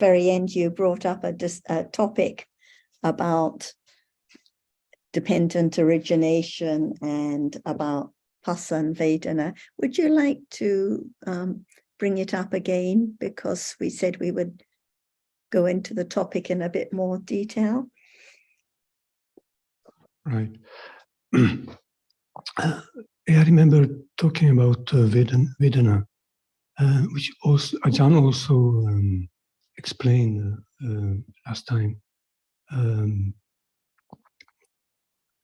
very end, you brought up a topic about dependent origination and about Phassa and Vedana. Would you like to bring it up again? Because we said we would go into the topic in a bit more detail. Right. I remember talking about Vedana, which also Ajahn also explained last time.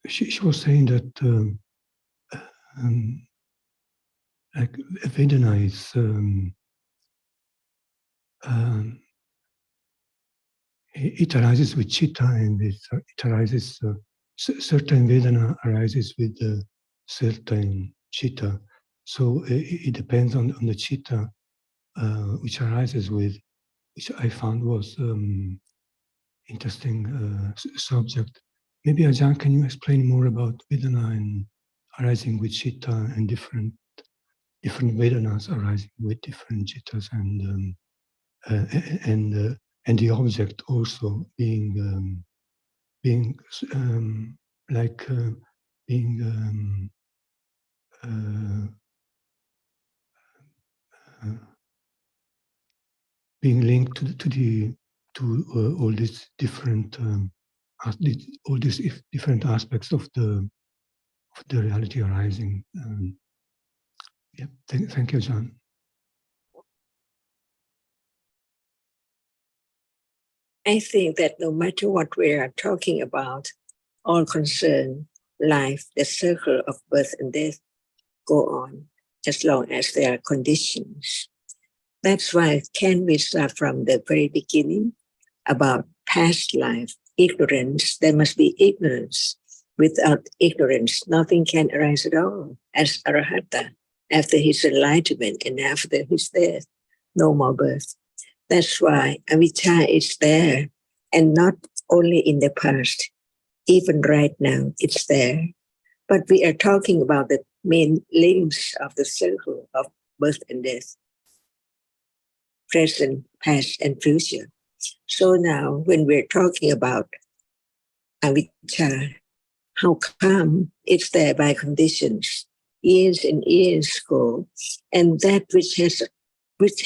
She was saying that like Vedana is it arises with chitta, and it arises certain Vedana arises with certain chitta. So it depends on the chitta which arises with, which I found was interesting subject. Maybe Ajahn, can you explain more about Vedana and arising with chitta and different Vedanas arising with different chittas, and the object also being being linked to all these different all these different aspects of the reality arising. Yeah, thank you, John. I think that no matter what we are talking about, all concern life, the circle of birth and death go on as long as there are conditions. That's why can we start from the very beginning about past life, ignorance? There must be ignorance. Without ignorance, nothing can arise at all. As Arahata, after his enlightenment and after his death, no more birth. That's why avijja is there, and not only in the past, even right now it's there. But we are talking about the main links of the circle of birth and death, present, past, and future. So now when we're talking about avijja, how come it's there by conditions? Years and years go, and that which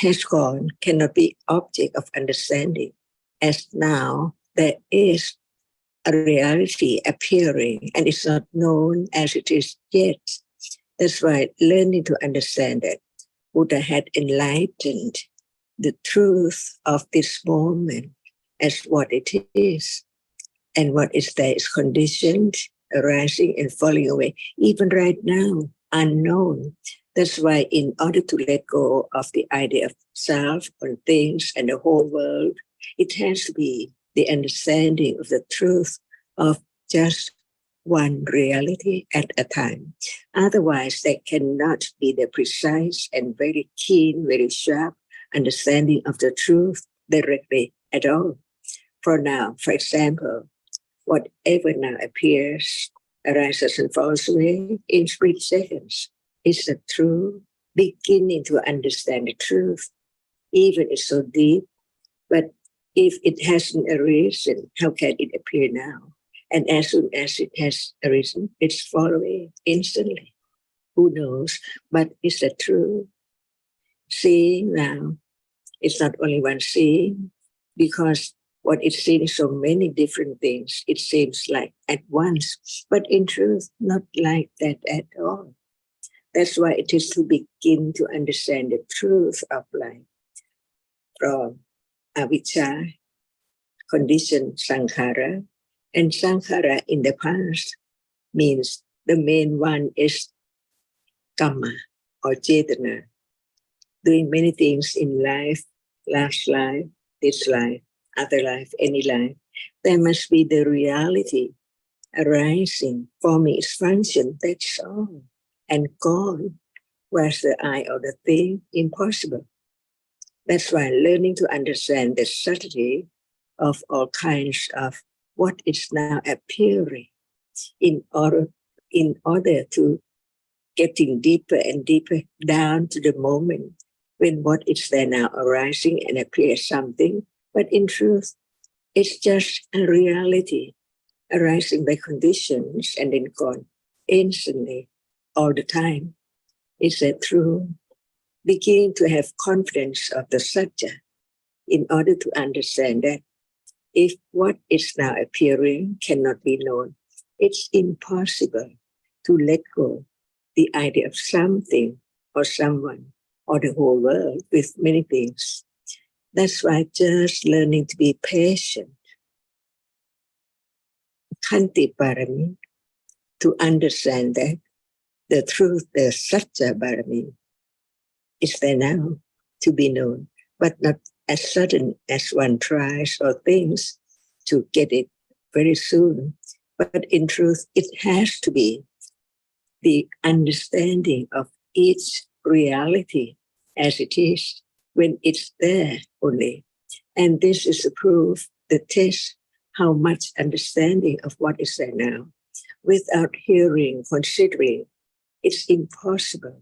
has gone cannot be object of understanding, as now there is a reality appearing and it's not known as it is yet. That's why learning to understand that Buddha had enlightened the truth of this moment as what it is, and what is there is conditioned, arising and falling away, even right now, unknown. That's why in order to let go of the idea of self or things and the whole world, it has to be the understanding of the truth of just one reality at a time. Otherwise, there cannot be the precise and very keen, very sharp understanding of the truth directly at all. For now, for example, whatever now appears, arises and falls away in split seconds. Is the true beginning to understand the truth. Even it's so deep, but if it hasn't arisen, how can it appear now? And as soon as it has arisen, it's fall away instantly. Who knows? But is that true? Seeing now, it's not only one seeing, because what is seen is so many different things. It seems like at once, but in truth, not like that at all. That's why it is to begin to understand the truth of life from avijja, conditioned sankhara, and sankhara in the past means the main one is kamma or cetana, doing many things in life, last life, this life, other life, any life. There must be the reality arising, forming its function, that's all. And gone, where's the I of the thing? Impossible. That's why learning to understand the subtlety of all kinds of what is now appearing in order to getting deeper and deeper down to the moment when what is there now arising and appears something, But in truth, it's just a reality arising by conditions and then gone instantly all the time. Is that true? Begin to have confidence of the Satya in order to understand that if what is now appearing cannot be known, it's impossible to let go the idea of something or someone or the whole world with many things. That's why just learning to be patient, Khanti Parami, to understand that the truth, the Satya Parami, is there now to be known, but not as sudden as one tries or thinks to get it very soon. But in truth, it has to be the understanding of each reality as it is when it's there only. And this is the proof, the test, how much understanding of what is there now. Without hearing, considering, it's impossible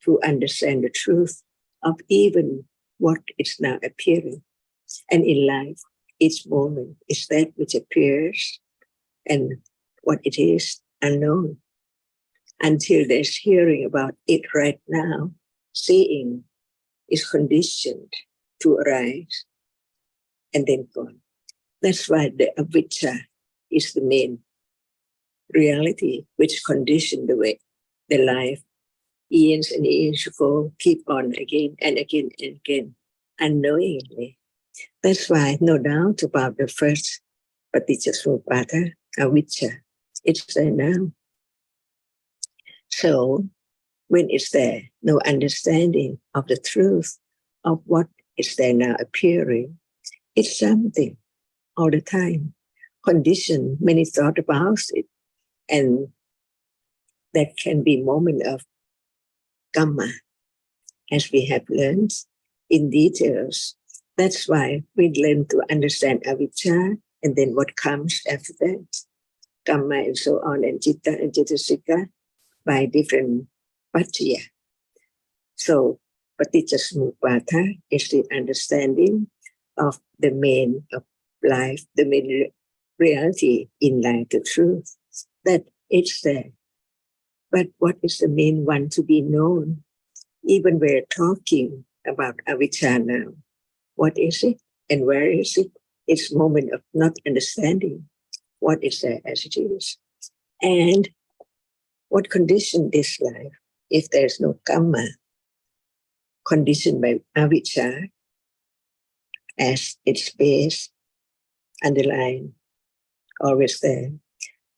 to understand the truth of even what is now appearing. And in life, each moment is that which appears and what it is unknown. Until there's hearing about it right now, seeing is conditioned to arise and then gone. That's why the avijja is the main reality which conditioned the way, the life. Eons and eons ago, keep on again and again and again, unknowingly. That's why no doubt about the first paticcasamuppada, avijja. It's there now. So when it's there, no understanding of the truth of what is there now appearing, it's something all the time. Condition, many thought about it. And that can be moment of Dhamma, as we have learned in details. That's why we learn to understand avijja and then what comes after that, Dhamma and so on, and citta and cetasika by different paccaya. So paticcasamuppada is the understanding of the main of life, the main reality in life, the truth, that it's there. But what is the main one to be known? Even we're talking about avijja now. What is it and where is it? It's moment of not understanding what is there as it is. And what conditioned this life? If there's no karma, conditioned by avijja as its base, underlying, always there.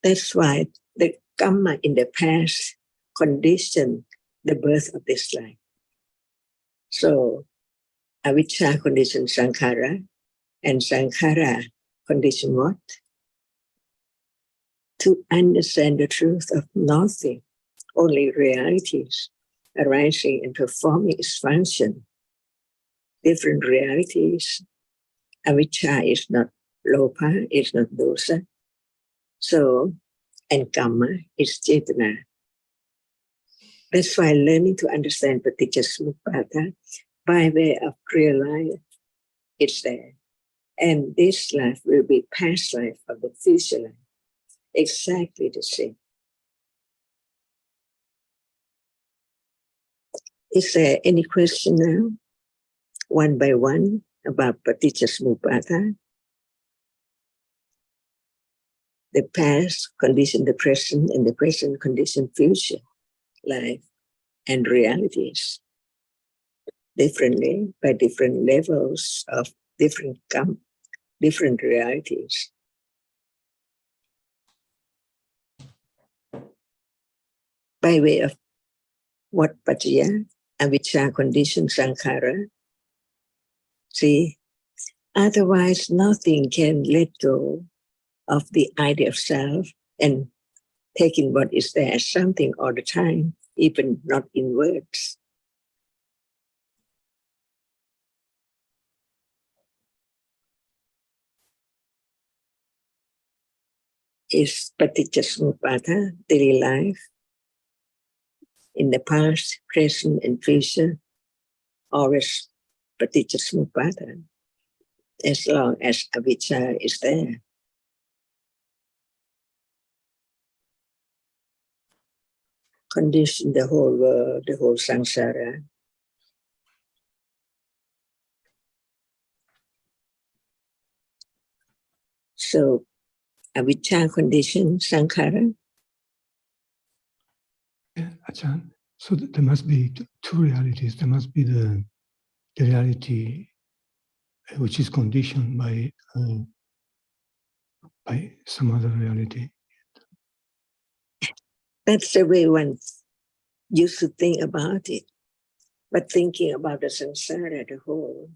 That's why the karma in the past conditioned the birth of this life. So avijja conditioned sankhara, and sankhara conditioned what? To understand the truth of nothing, only realities arising and performing its function. Different realities. Avijja is not lopa, it's not dosa. So, and karma is cetana. That's why learning to understand paticcasamuppada by way of real life, it's there. And this life will be past life of the future life. Exactly the same. Is there any question now? One by one about paticcasamuppada. The past condition, the present, and the present condition future life and realities differently by different levels of different realities. By way of what paccaya, avijja condition sankhara. See, otherwise nothing can let go of the idea of self and taking what is there as something all the time, even not in words. Is paticcasamuppada daily life in the past, present, and future, always paticcasamuppada. as long as avijja is there. Condition the whole world, the whole samsara. So avijja condition sankhara. Yeah, Ajahn. So there must be two realities. There must be the reality which is conditioned by some other reality. That's the way one used to think about it. But thinking about the samsara, the whole,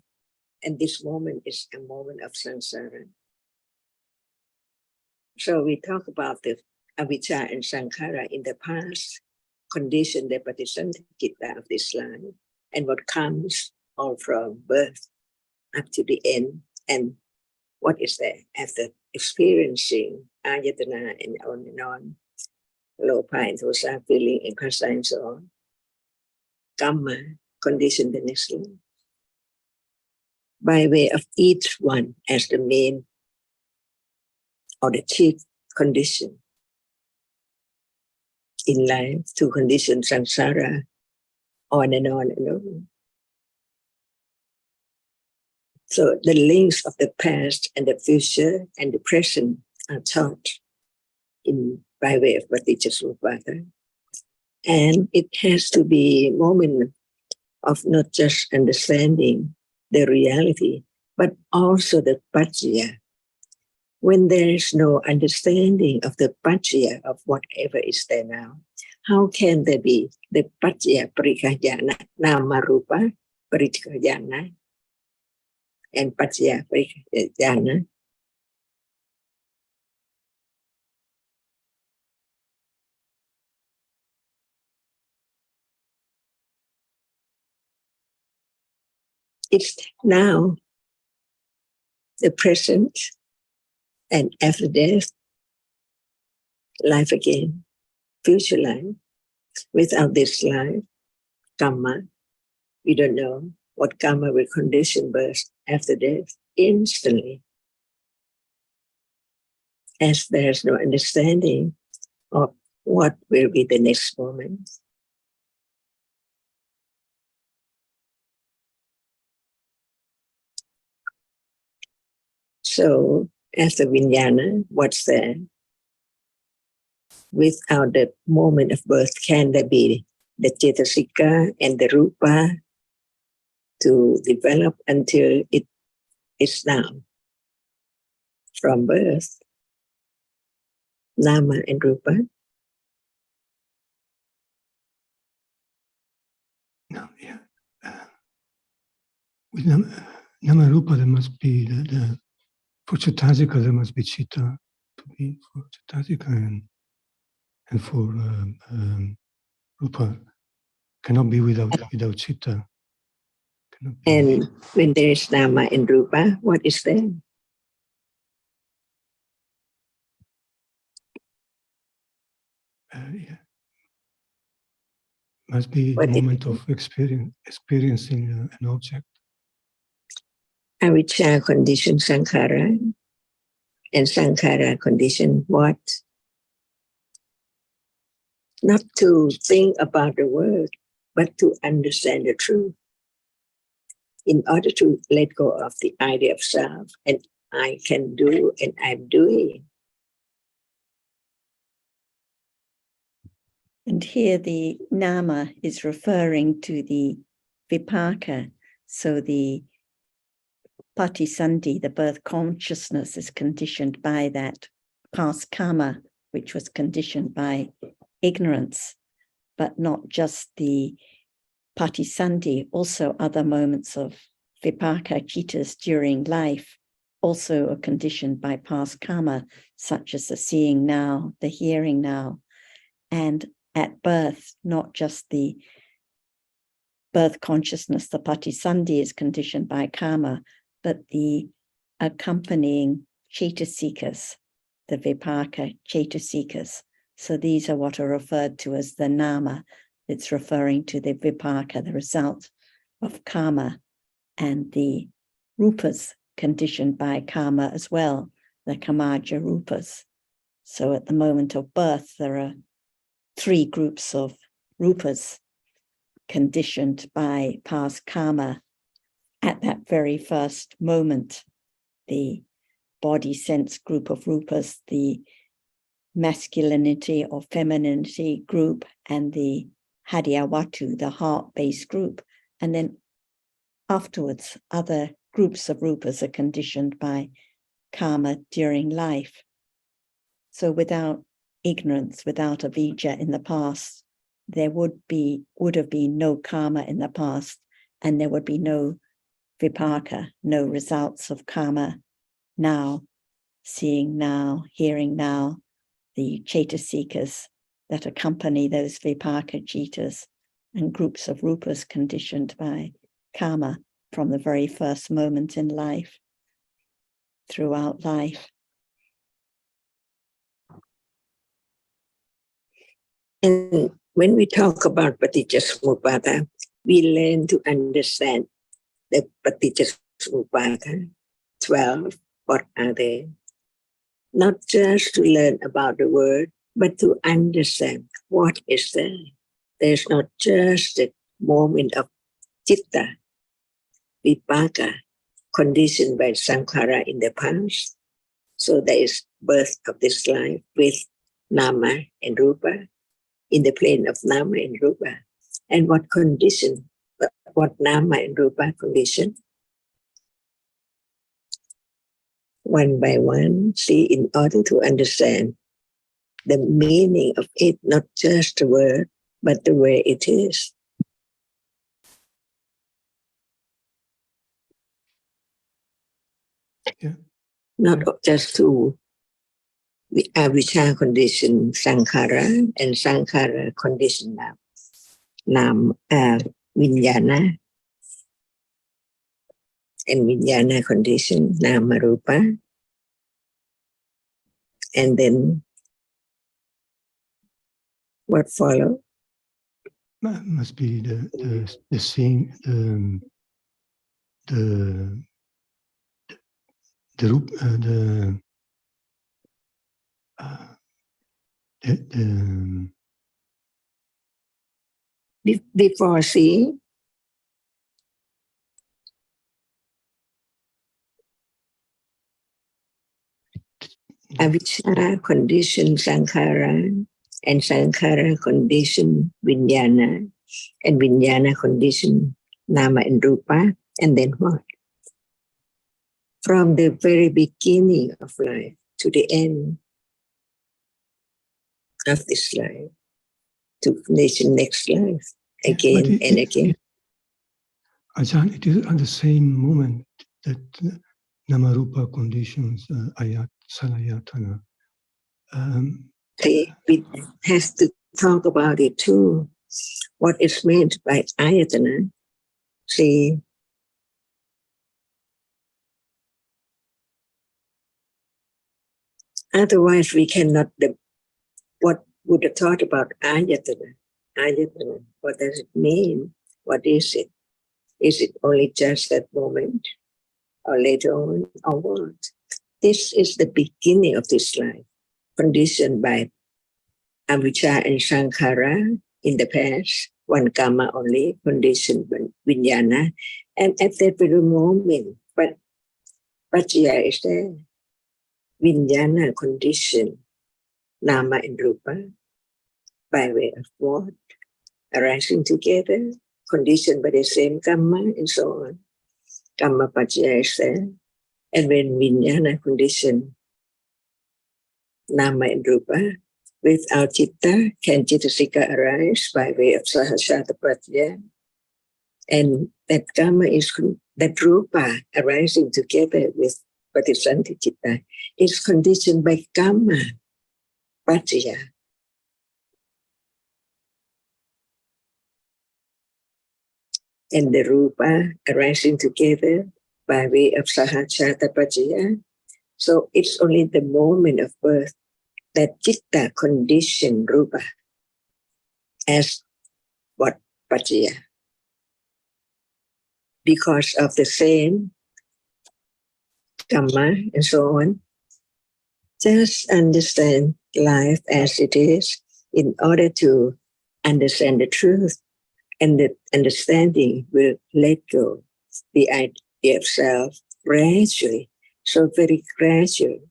and this moment is a moment of samsara. So we talk about the avijja and sankhara in the past, condition the patisandhikita of this life, and what comes all from birth up to the end, and what is there after experiencing ayatana and on, lopa and dosa, feeling and phasa and so on. Kamma, condition the next life. By way of each one as the main or the chief condition in life to condition samsara on and on and on. So the links of the past and the future and the present are taught in by way of Paticca. And it has to be a moment of not just understanding the reality, but also the paccaya. When there is no understanding of the paccaya of whatever is there now, how can there be the paccaya parikajana, nama rupa parikajana, and paccaya parikajana? It's now, the present, and after death, life again, future life. Without this life, karma, we don't know what karma will condition birth after death instantly. As there's no understanding of what will be the next moment. So, after vijnana, what's there? Without the moment of birth, can there be the cetasika and the rupa to develop until it is now? From birth, nama and rupa. No, yeah. With nama rupa, there must be for cetasika there must be chitta to be for cetasika, and for rupa cannot be without chitta. And when there is nama and rupa, what is there? Yeah. Must be the moment of experiencing an object. Avijja condition sankhara, and sankhara condition what? Not to think about the word, but to understand the truth. In order to let go of the idea of self, and I can do, and I'm doing. And here the nama is referring to the vipaka. So the patisandhi, the birth consciousness, is conditioned by that past karma, which was conditioned by ignorance, but not just the patisandhi, also other moments of vipaka chittas during life also are conditioned by past karma, such as the seeing now, the hearing now, and at birth, not just the birth consciousness, the patisandhi is conditioned by karma, but the accompanying cetasikas, the vipaka cetasikas. So these are what are referred to as the nama. It's referring to the vipaka, the result of karma, and the rupas conditioned by karma as well, the kamaja rupas. So at the moment of birth, there are 3 groups of rupas conditioned by past karma at that very first moment. The body sense group of rupas, the masculinity or femininity group, and the hadyawatu, the heart-based group. And then afterwards, other groups of rupas are conditioned by karma during life. So without ignorance, without avijja in the past, there would have been no karma in the past, and there would be no vipaka, no results of karma now, seeing now, hearing now, the cetasikas that accompany those vipaka citas and groups of rupas conditioned by karma from the very first moment in life, throughout life. And when we talk about Paticcasamuppada, we learn to understand the Paticcasamuppada 12. What are they? Not just to learn about the word, but to understand what is there. There's not just the moment of citta, vipaka, conditioned by sankhara in the past. So there is birth of this life with nama and rupa, in the plane of nama and rupa. And what condition, what nama and rupa condition? One by one, see, in order to understand the meaning of it, not just the word, but the way it is. Yeah. Not just to avijja condition sankhara, and sankhara condition vijnana, and vijnana condition nama rupa, and then what follow? Must be the seeing, the Before seeing, avijja condition sankhara, and sankhara condition vijnana, and vijnana condition nama and rupa, and then what? From the very beginning of life to the end of this life, to the next life, again and again. Ajahn, it is at the same moment that Namarupa conditions, ayat, salayatana. We have to talk about it too. What is meant by ayatana? See, otherwise we cannot. What would have thought about ayatana? Ayatana, what does it mean? What is it? Is it only just that moment, or later on, or what? This is the beginning of this life, conditioned by avijja and sankhara in the past, one karma only, conditioned by vijnana, and at that very moment, but paccaya is there. Vijnana condition, nama and rupa, by way of what? Arising together, conditioned by the same karma, and so on. Karma paccaya is there. And when vijnana condition, nama and rupa, without citta, can cettasika arise by way of sahasrata paccaya? And that karma is, that rupa arising together with patisanti citta is conditioned by karma paccaya. And the rupa arising together by way of sahasrata paccaya. So it's only the moment of birth that citta condition rupa as what paccaya. Because of the same Dhamma, and so on. Just understand life as it is in order to understand the truth, and the understanding will let go the idea of self gradually. So very gradually,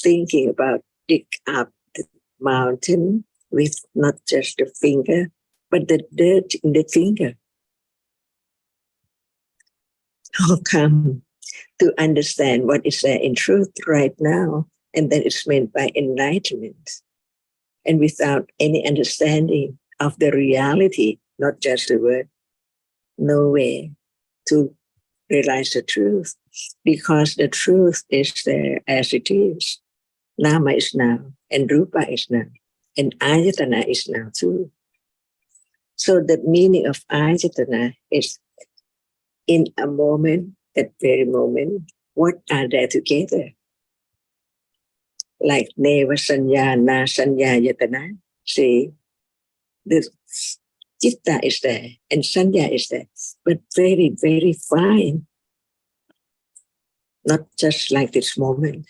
thinking about dig up the mountain with not just the finger, but the dirt in the finger. How come to understand what is there in truth right now, and that is meant by enlightenment. And without any understanding of the reality, not just the word, no way to realize the truth, because the truth is there as it is. Nama is now, and Rupa is now, and Ayatana is now too. So the meaning of Ayatana is in a moment, that very moment, what are there together? Like Neva Sanya, Na Sanya Yatana. See, the Chitta is there and Sanya is there, but very, very fine. Not just like this moment,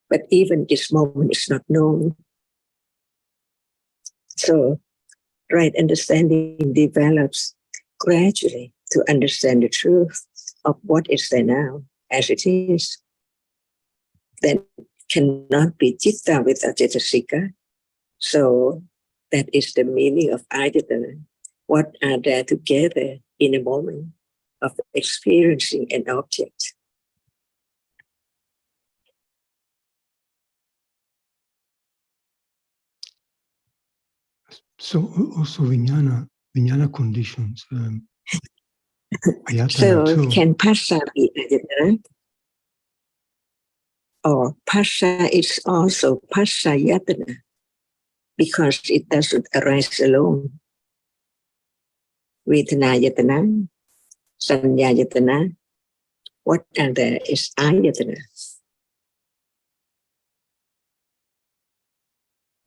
but even this moment is not known. So, right understanding develops gradually to understand the truth of what is there now as it is. Then cannot be Chitta without Cetasika. So that is the meaning of Ayatana. What are there together in a moment of experiencing an object? So also vijnana conditions, ayatana So too. can Phassa be Ayatana? Or Phassa is also Phassa-yatana, because it doesn't arise alone. Vedana-yatana, Sanya-yatana, what are there is Ayatana.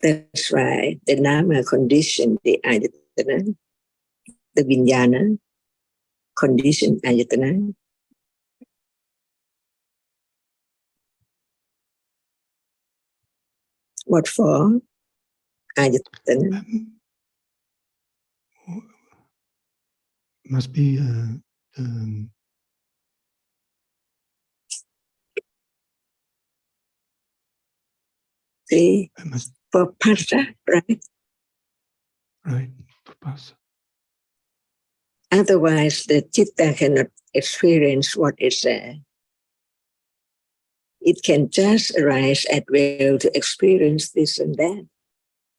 That's why the Nama condition the Ayatana, the Vijnana condition Ayatana. What for? Ayatana. Must be See, for Phassa, right? right, purpose. Otherwise, the Chitta cannot experience what is there. It can just arise at will to experience this and that.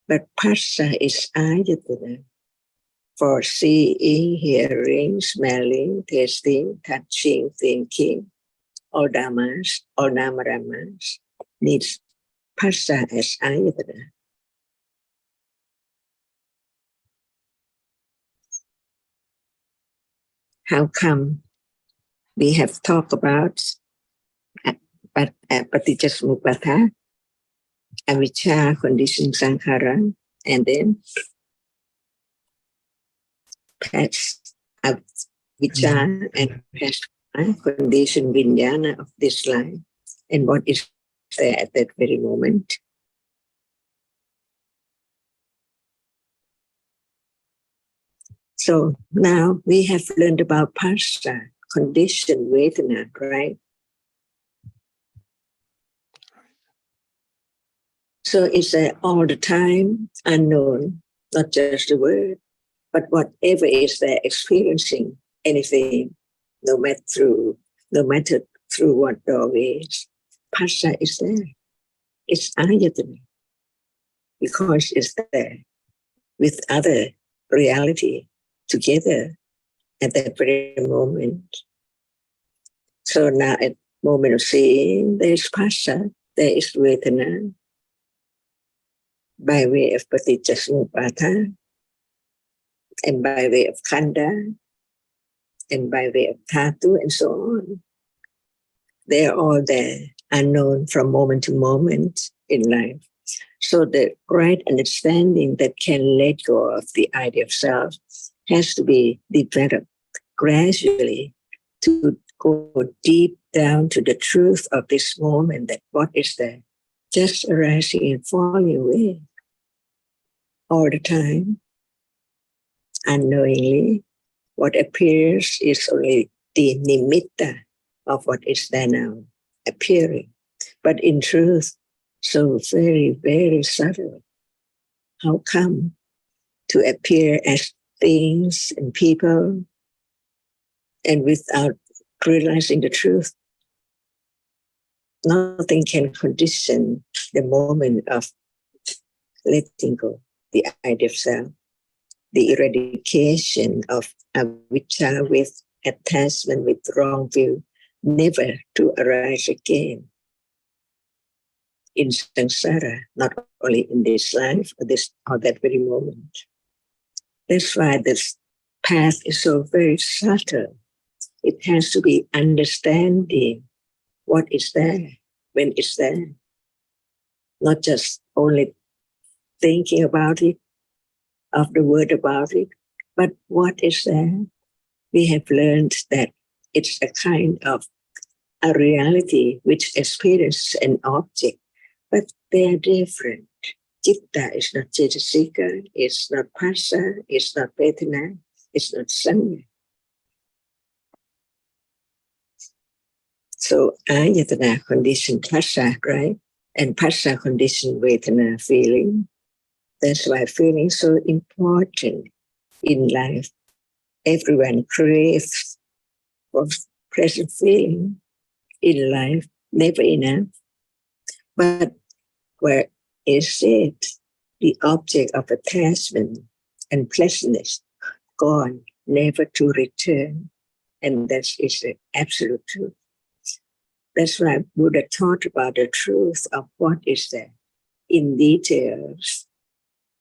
But Phassa is Ayatana for seeing, hearing, smelling, tasting, touching, thinking. All Dhammas, all Namaramas needs Phassa as Ayatana. How come we have talked about Paticca-Samuppada, Avijja, conditioned Sankhara, and then past Avijja and past conditioned Vijnana of this life, and what is there at that very moment. So now we have learned about Phassa, conditioned Vedana, right? So it's all the time unknown, not just the word, but whatever is there experiencing anything, no matter through what doorways, Phassa is there. It's Ayatana, because it's there with other reality together at that very moment. So now at moment of seeing, there is Phassa, there is Vedana, by way of Paticca-Samuppada, and by way of Khanda, and by way of Dhatu, and so on. They are all there, unknown from moment to moment in life. So the right understanding that can let go of the idea of self has to be developed gradually to go deep down to the truth of this moment, that what is there, just arising and falling away all the time, unknowingly. What appears is only the nimitta of what is there now, appearing. But in truth, so very, very subtle. How come to appear as things and people, and without realizing the truth? Nothing can condition the moment of letting go, the idea of self, the eradication of avijja with attachment, with wrong view, never to arise again in samsara, not only in this life or that very moment. That's why this path is so very subtle. It has to be understanding what is there, when it's there. Not just only thinking about it, of the word about it, but what is there. We have learned that it's a kind of a reality which experiences an object, but they are different. Chitta is not cetasika, it's not phassa, it's not vedana, it's not sanya. So ayatana condition phassa, right? And phassa condition vedana, feeling. That's why feeling is so important in life. Everyone craves for present feeling in life, never enough. But where is it? The object of attachment and pleasantness gone, never to return. And that is the absolute truth. That's why Buddha taught about the truth of what is there in details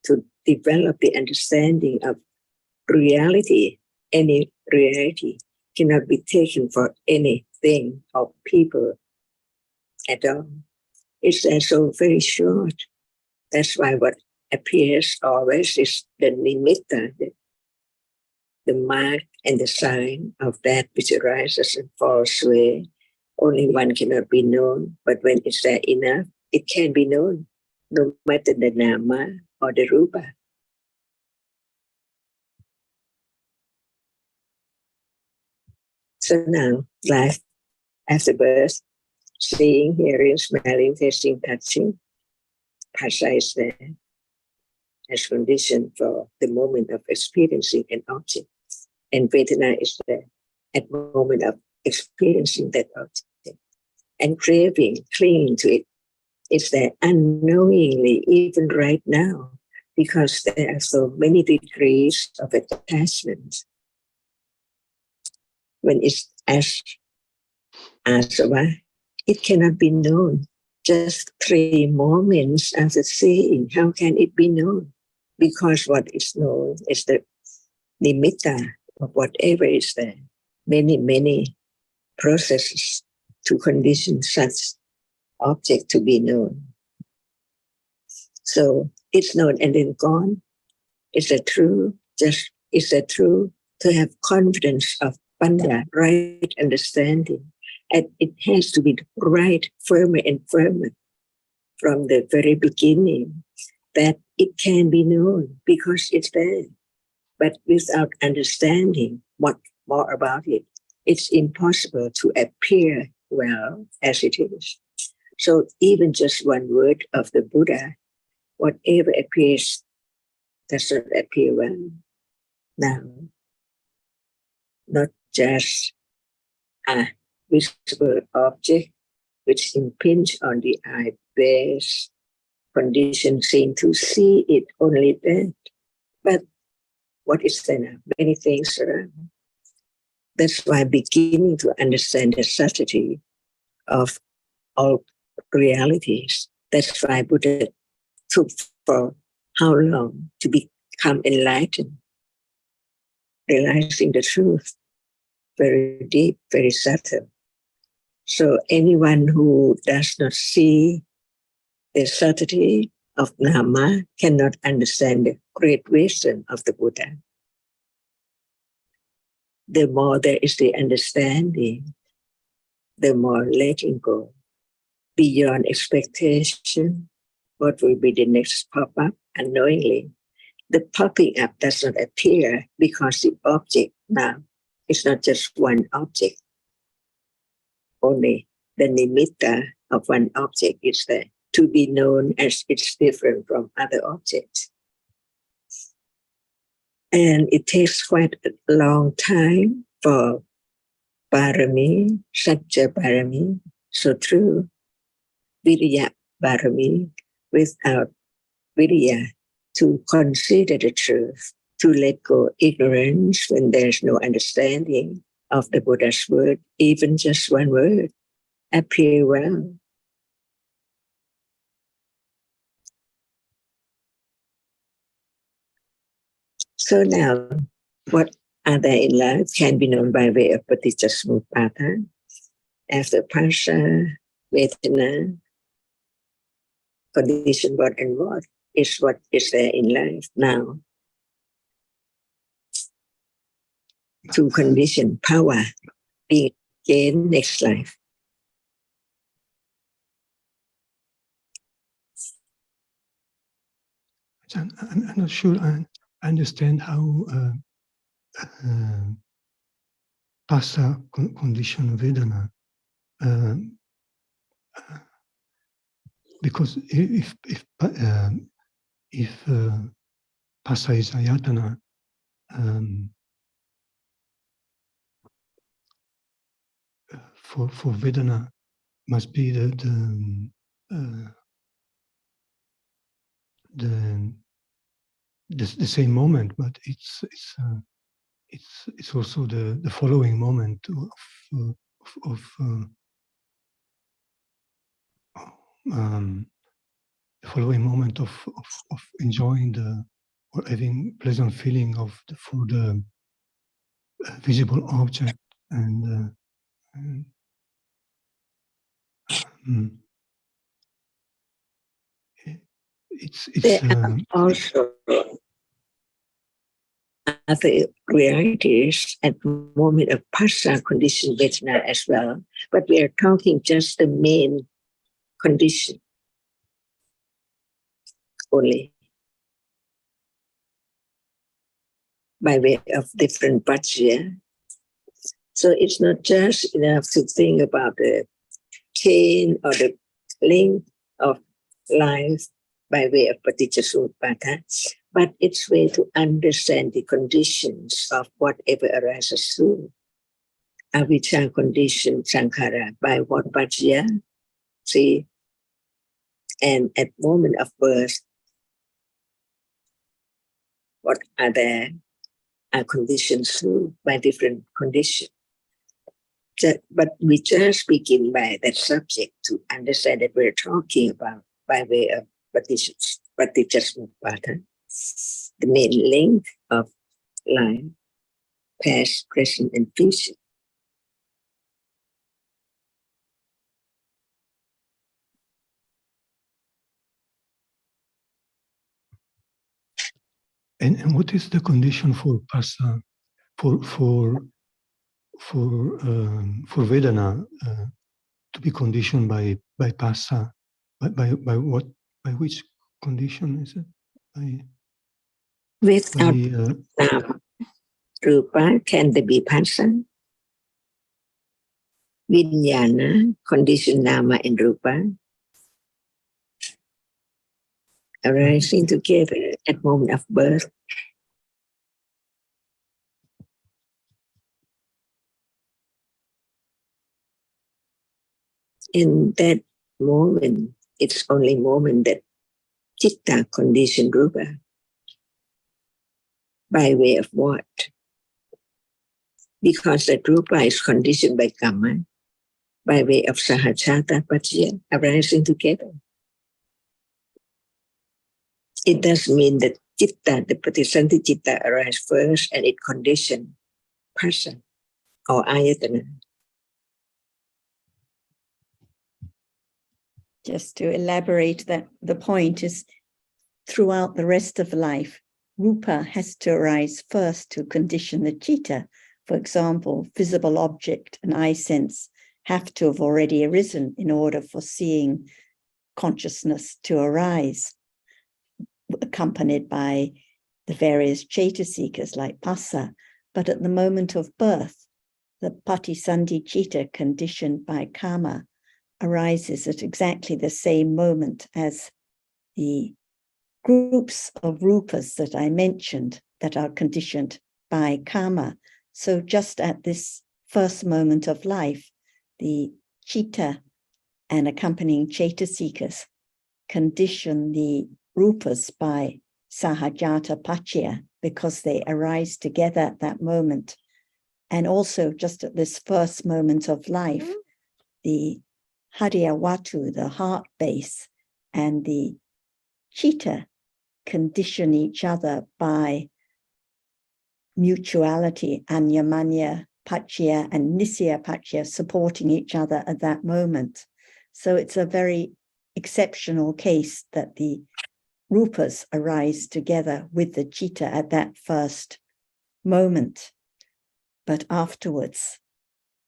to develop the understanding of reality. Any reality cannot be taken for anything or people at all. It's so very short. That's why what appears always is the nimitta, the mark and the sign of that which arises and falls away. Only one cannot be known, but when it's there enough, it can be known, no matter the nama or the rupa. So now, life after birth, seeing, hearing, smelling, tasting, touching, phassa is there as condition for the moment of experiencing an object. And vedana is there at the moment of experiencing that object. And craving, clinging to it, is there unknowingly, even right now, because there are so many degrees of attachment. When it's as asava, it cannot be known. Just 3 moments after seeing, how can it be known? Because what is known is the nimitta of whatever is there. Many, many processes to condition such object to be known. So it's known and then gone. Is that true? Is that true? To have confidence of panya, right understanding. And it has to be right, firmer and firmer from the very beginning, that it can be known because it's there. But without understanding what more about it, it's impossible to appear well as it is. So even just one word of the Buddha, whatever appears does not appear well now. Not just a visible object which impinge on the eye bears condition seem to see it only that. But what is there now? Many things around. That's why beginning to understand the subtlety of all realities. That's why Buddha took for how long to become enlightened, realizing the truth, very deep, very subtle. So anyone who does not see the subtlety of Dhamma cannot understand the great wisdom of the Buddha. The more there is the understanding, the more letting go. Beyond expectation, what will be the next pop-up unknowingly? The popping up does not appear because the object now is not just one object. Only the nimitta of one object is there to be known as it's different from other objects. And it takes quite a long time for Barami, Satya Barami, so true, Viriya Barami, without Viriya, to consider the truth, to let go ignorance when there's no understanding of the Buddha's word, even just one word, appear well. So now, what are there in life can be known by way of Paticca after Phassa, Vedana, condition what and what is there in life now. To condition power, being again next life. I'm not sure I understand how Phassa condition Vedana, because if Phassa is ayatana, for Vedana must be the same moment, but it's also the following moment of the following moment of enjoying or having pleasant feeling for the visible object and it's also other realities at the moment of Phassa condition Vedana as well, but we are talking just the main condition only by way of different Pajya. So it's not just enough to think about the chain or the link of life by way of Paticca, but it's way to understand the conditions of whatever arises through. Avijja condition sankhara by what Pajya? See, and at moment of birth, what are there? Are conditions through by different conditions. But we just begin by that subject to understand that we're talking about by way of Paticca, the main link of life, past, present, and future. And what is the condition for Phassa, for Vedana to be conditioned by Phassa? By what? By which condition is it? Without Nama, Rupa, can there be Phassa? Vijnana, condition Nama and Rupa, arising together at moment of birth. In that moment, it's only moment that Chitta condition Rupa. By way of what? Because that Rupa is conditioned by Kamma, by way of Sahajata Pajya, arising together. It does mean that Chitta, the Patisanti Chitta, arises first and it conditions Phassa or Ayatana. Just to elaborate that the point is throughout the rest of life, Rupa has to arise first to condition the Chitta. For example, visible object and eye sense have to have already arisen in order for seeing consciousness to arise, accompanied by the various cetasikas like passa. But at the moment of birth, the patisandhi citta conditioned by karma arises at exactly the same moment as the groups of rupas that I mentioned that are conditioned by karma. So just at this first moment of life, the citta and accompanying cetasikas condition the rupas by sahajata paccaya because they arise together at that moment. And also just at this first moment of life, the hariya watu, the heart base, and the citta condition each other by mutuality, anyamanya paccaya and nisya paccaya supporting each other at that moment. So it's a very exceptional case that the rupas arise together with the citta at that first moment. But afterwards,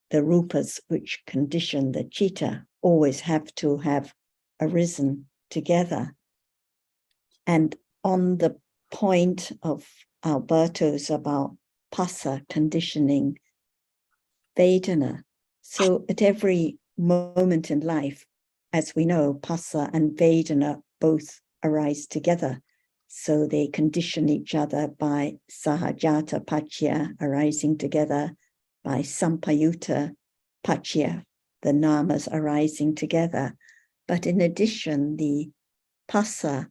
the rupas which condition the citta always have to have arisen together. And on the point of Alberto's about passa conditioning Vedana, so at every moment in life, as we know, passa and Vedana both arise together. So they condition each other by sahajata paccaya arising together, by sampayuta paccaya, the namas arising together. But in addition, the passa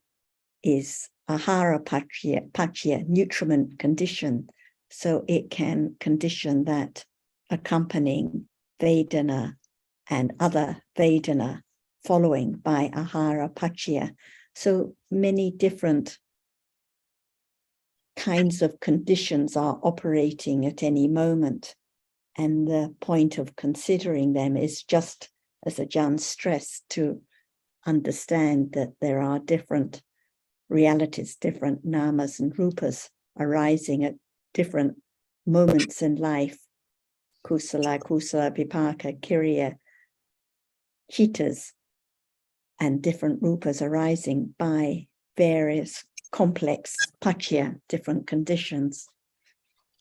is ahara paccaya, nutriment condition. So it can condition that accompanying Vedana and other Vedana following by ahara paccaya. So many different kinds of conditions are operating at any moment. And the point of considering them is just, as Ajahn stressed, to understand that there are different realities, different namas and rupas arising at different moments in life. Kusala, vipaka, kiriya, cittas, and different rupas arising by various complex paccaya, different conditions.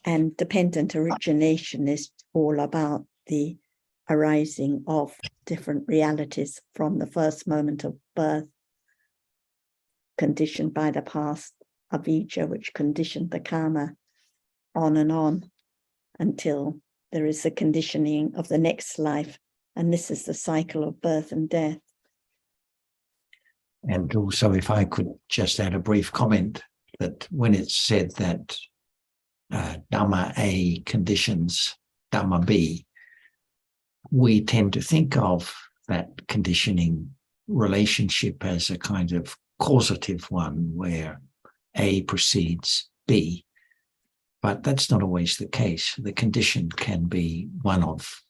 And dependent origination is all about the arising of different realities from the first moment of birth, conditioned by the past avijja, which conditioned the karma, on, until there is the conditioning of the next life. And this is the cycle of birth and death. And also, if I could just add a brief comment, that when it's said that Dhamma A conditions Dhamma B, we tend to think of that conditioning relationship as a kind of causative one where A precedes B. But that's not always the case. The condition can be one of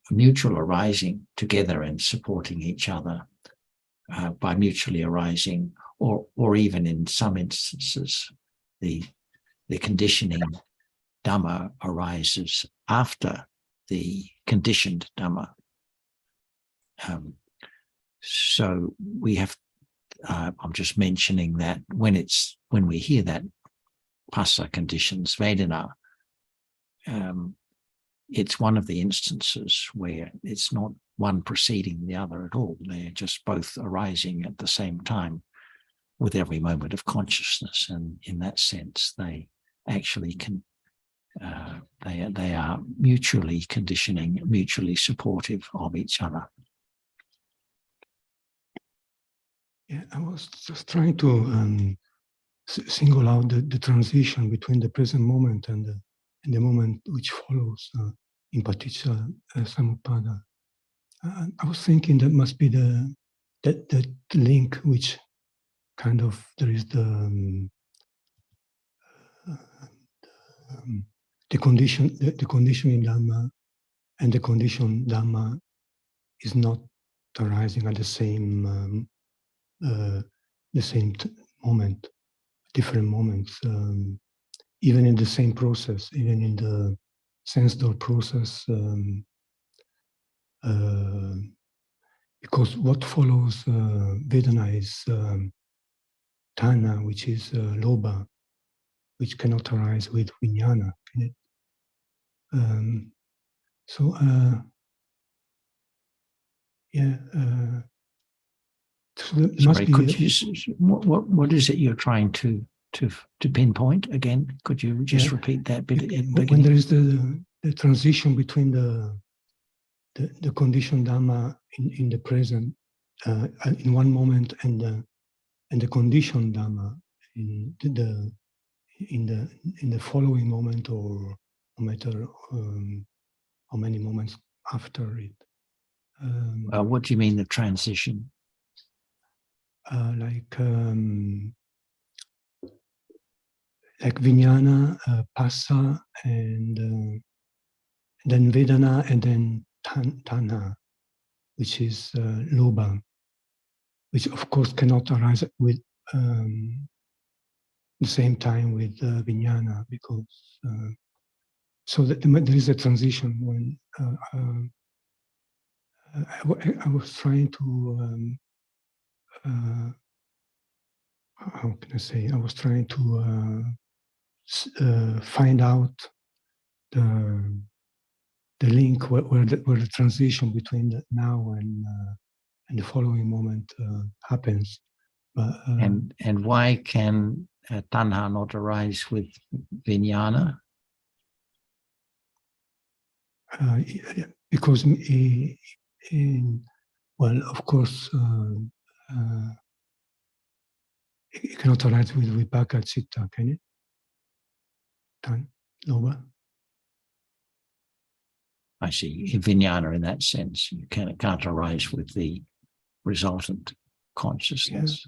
mutual arising together and supporting each other by mutually arising, or even in some instances, the conditioning Dhamma arises after the conditioned Dhamma. So we have, I'm just mentioning that when we hear that passa conditions Vedana, it's one of the instances where it's not one preceding the other at all. They're just both arising at the same time with every moment of consciousness. And in that sense, they actually can, they are mutually conditioning, mutually supportive of each other. Yeah, I was just trying to single out the transition between the present moment and the moment which follows in paticca samuppada. I was thinking that must be that link which kind of there is the conditioning Dhamma, and the conditioned Dhamma is not arising at the same moment, different moments, even in the same process, even in the sense door process. because what follows Vedana is Tanha, which is Lobha, which cannot arise with Vijnana. Can it? So there must Sorry, be. could you? What is it you're trying to pinpoint again? Could you just repeat that bit? When there is the transition between the conditioned Dhamma in the present, in one moment, and the conditioned Dhamma in the following moment, or no matter how many moments after it. What do you mean the transition? Like Vijnana, Passa, and then Vedana, and then Tanha, which is Lobha, which of course cannot arise with the same time with Vijnana, because so that there is a transition when I was trying to how can I say? I was trying to find out the link where the transition between the now and the following moment happens. But, and why can Tanha not arise with Vijnana? Because well, of course, it cannot arise with Vipaka Citta, can it? Lobha? I see. Vijnana, in that sense, you can't arise with the resultant consciousness.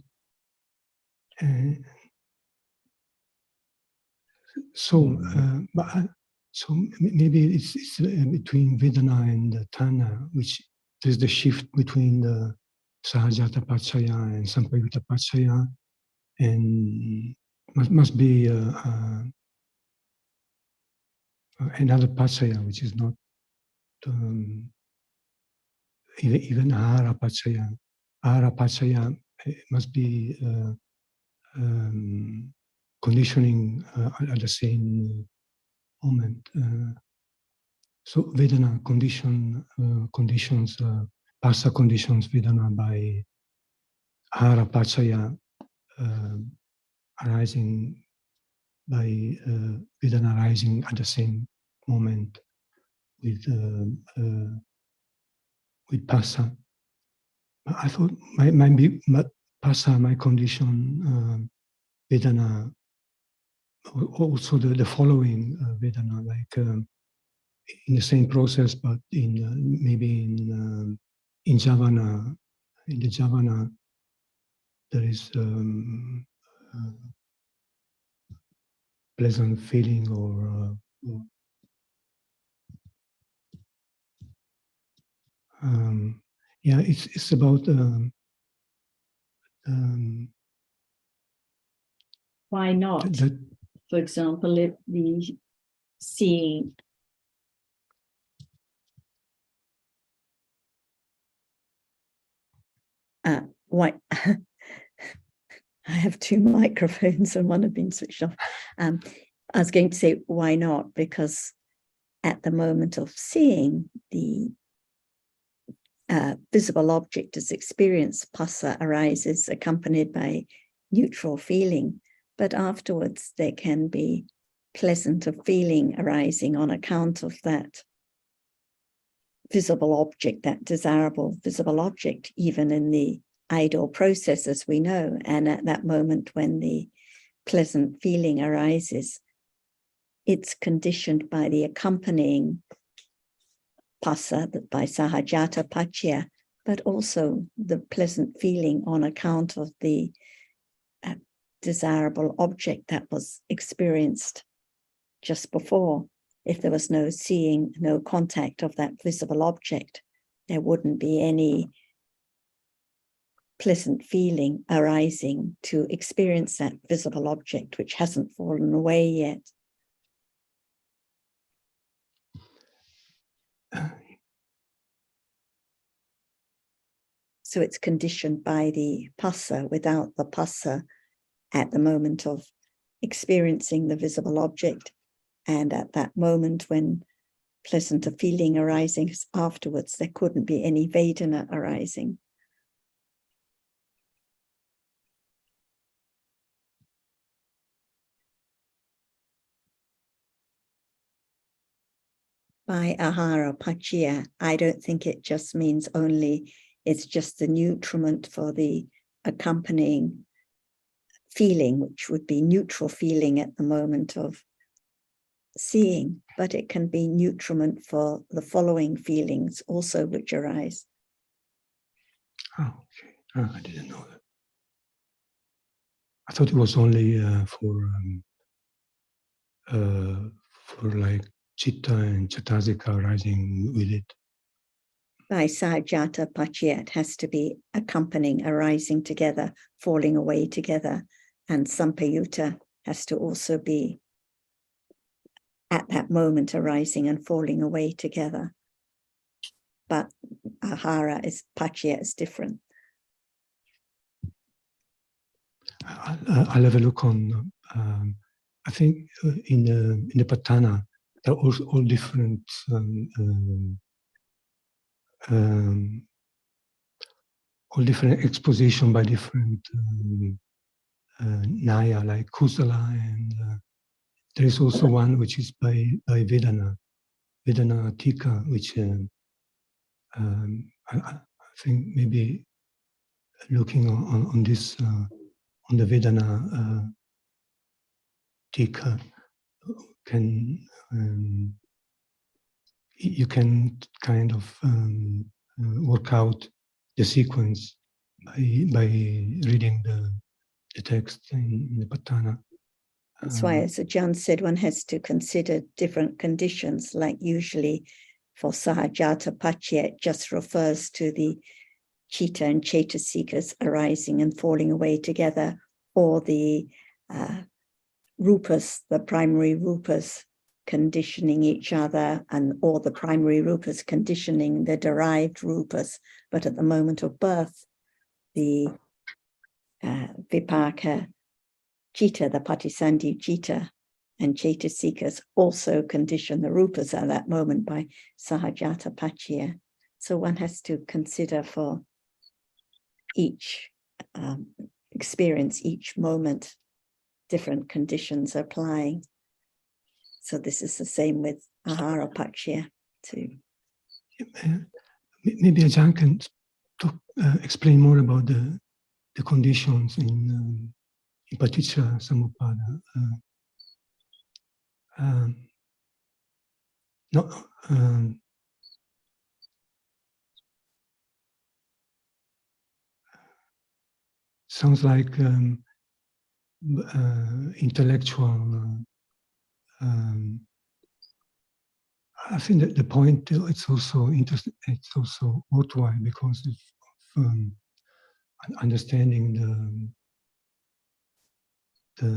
Yeah. So maybe it's between Vedana and Tanha, which there's the shift between the Sahajata Pachaya and Sampayutta Pachaya, and must be another Pachaya, which is not even Ahara Pachaya. Ahara Pachaya must be conditioning at the same moment. So Vedana conditions, Passa conditions Vedana by Ahara Pachaya arising by Vedana arising at the same moment with Passa. I thought my Passa, my condition, Vedana, also the following Vedana, like in the same process, but in maybe in Javana, in the Javana, there is pleasant feeling, or yeah, it's about Why not? For example, if the seeing why I have two microphones and one have been switched off. I was going to say, why not? Because at the moment of seeing, the visible object is experienced, Passa arises accompanied by neutral feeling. But afterwards, there can be pleasant feeling arising on account of that visible object, that desirable visible object, even in the idle process, as we know. And at that moment when the pleasant feeling arises, it's conditioned by the accompanying Passa, by Sahajata Pachya, but also the pleasant feeling on account of the desirable object that was experienced just before. If there was no seeing, no contact of that visible object, there wouldn't be any pleasant feeling arising to experience that visible object, which hasn't fallen away yet. So it's conditioned by the phassa. Without the phassa at the moment of experiencing the visible object, and at that moment when pleasant feeling arising afterwards, there couldn't be any Vedana arising. By ahara pachya, I don't think it just means only, it's just the nutriment for the accompanying feeling, which would be neutral feeling at the moment of seeing, but it can be nutriment for the following feelings also which arise. Oh, okay. I didn't know that. I thought it was only for like chitta and chatasika arising with it. By sahajata pachya, it has to be accompanying, arising together, falling away together, and sampayutta has to also be at that moment arising and falling away together. But ahara is pachya is different. I'll have a look on. I think in the Patana, there are all different all different exposition by different Naya, like Kusala, and there is also one which is by Vedana Tika, which I think maybe looking on this on the Vedana Tika can you can kind of work out the sequence by reading the text in the Patana. That's why, as John said, one has to consider different conditions, like usually for sahajata pachya, it just refers to the chitta and cetasikas arising and falling away together, or the rupas, the primary rupas conditioning each other, and or the primary rupas conditioning the derived rupas. But at the moment of birth, the vipaka chitta, the patisandhi chitta, and cetasikas also condition the rupas at that moment by sahajata pachya. So one has to consider for each experience, each moment, different conditions applying. So this is the same with ahara pachya too. Maybe Ajahn can explain more about the conditions in Paticca Samuppada. Sounds like intellectual. I think that the point it's also interesting. It's also worthwhile because of understanding by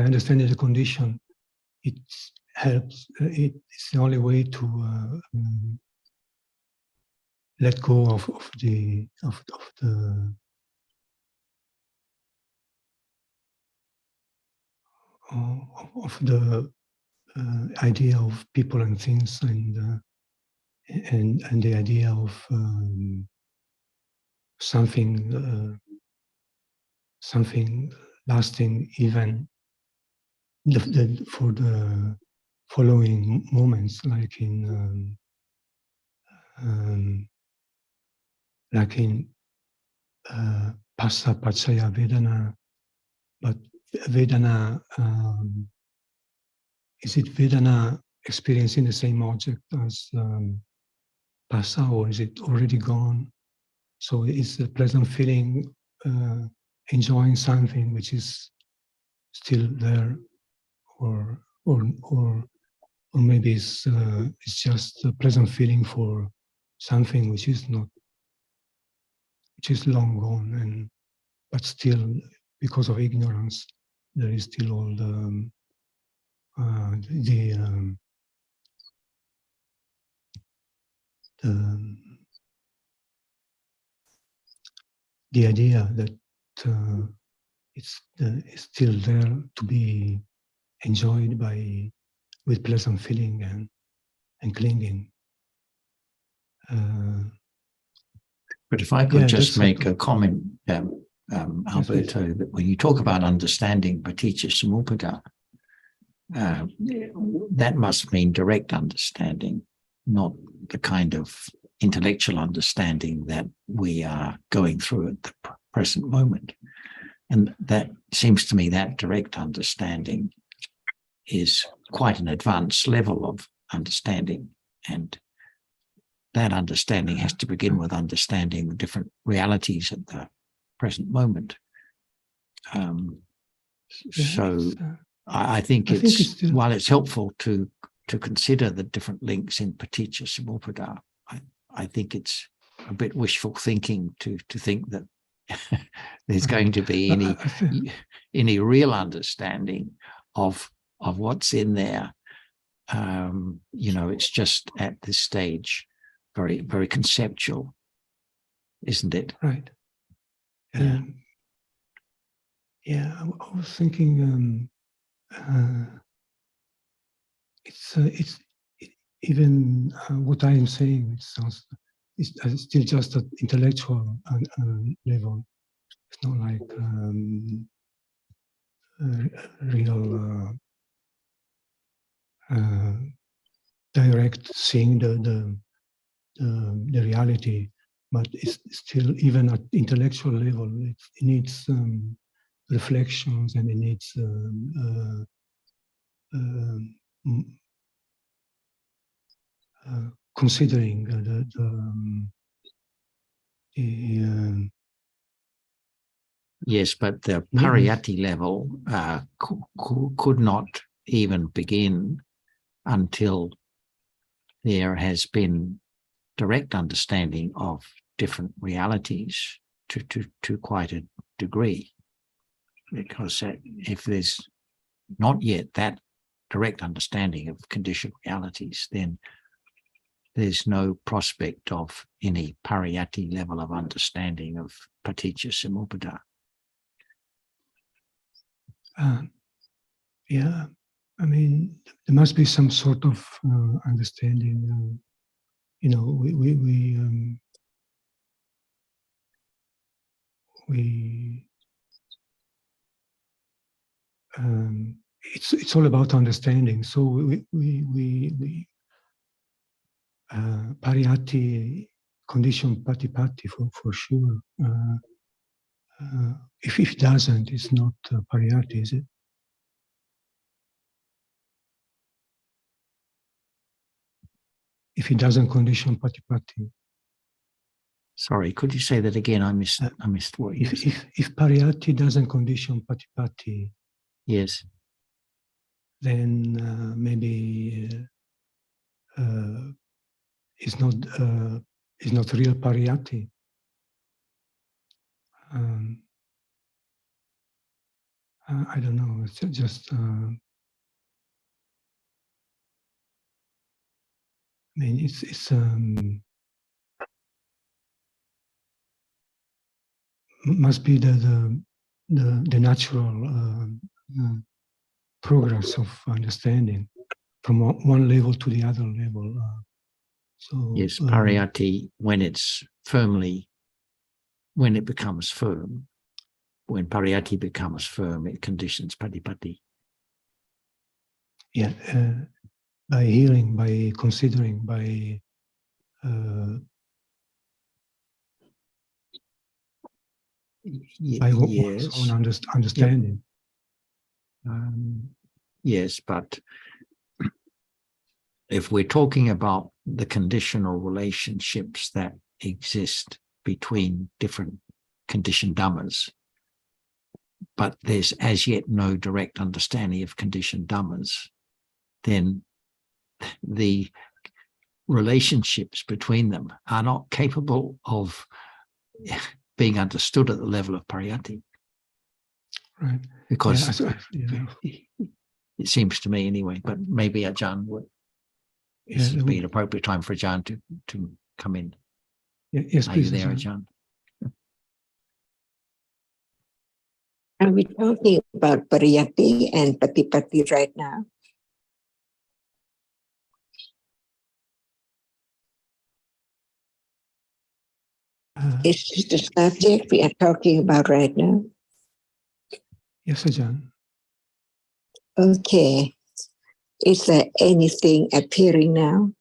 understanding the condition, it helps. It's the only way to let go of the idea of people and things, and the idea of something lasting even for the following moments, like in Passa Pachaya Vedana. But Vedana, is it Vedana experiencing the same object as Passa, or is it already gone? So it's a pleasant feeling, enjoying something which is still there, or maybe it's just a pleasant feeling for something which is not, which is long gone, and but still, because of ignorance, there is still all the the idea that it's still there to be enjoyed with pleasant feeling and clinging. But if I could just that's make sort a comment, Alberto, that when you talk about understanding paticca samuppada, that must mean direct understanding, not the kind of intellectual understanding that we are going through at the present moment. And that seems to me that direct understanding is quite an advanced level of understanding. And that understanding has to begin with understanding the different realities at the present moment. I think while it's helpful to consider the different links in paticca samuppada, I think it's a bit wishful thinking to think that there's going to be any real understanding of what's in there. It's just at this stage very, very conceptual, isn't it? Right. I was thinking even what I am saying, it's still just at intellectual level. It's not like real direct seeing the reality, but it's still, even at intellectual level, it needs reflections, and it needs considering yes, but the pariyatti level could not even begin until there has been direct understanding of different realities to quite a degree. Because if there's not yet that direct understanding of conditioned realities, then there's no prospect of any pariyatti level of understanding of paticca samuppada. I mean, there must be some sort of understanding. It's all about understanding. So we pariyatti, conditioned patipatti for sure. If it doesn't, it's not pariyatti, is it? If it doesn't condition patipatti. Sorry, could you say that again? I missed what you said. If pariyatti doesn't condition patipatti, yes, then maybe it's not real pariyatti. I don't know. It's just. I mean, it's must be the natural progress of understanding from one level to the other level. Yes, pariyatti, when it becomes firm, when pariyatti becomes firm, it conditions patipatti. Yeah, by hearing, by considering, by yes, one's own understanding. Yes, but if we're talking about the conditional relationships that exist between different conditioned dhammas, but there's as yet no direct understanding of conditioned dhammas, then the relationships between them are not capable of being understood at the level of pariyatti. Right. Because it seems to me anyway, but maybe Ajahn would. This would be an appropriate time for Ajahn to come in. Yes, Are please, you there, Ajahn? Ajahn? Are we talking about pariyatti and patipatti right now? Is this the subject we are talking about right now? Yes, Ajahn. Okay. Is there anything appearing now?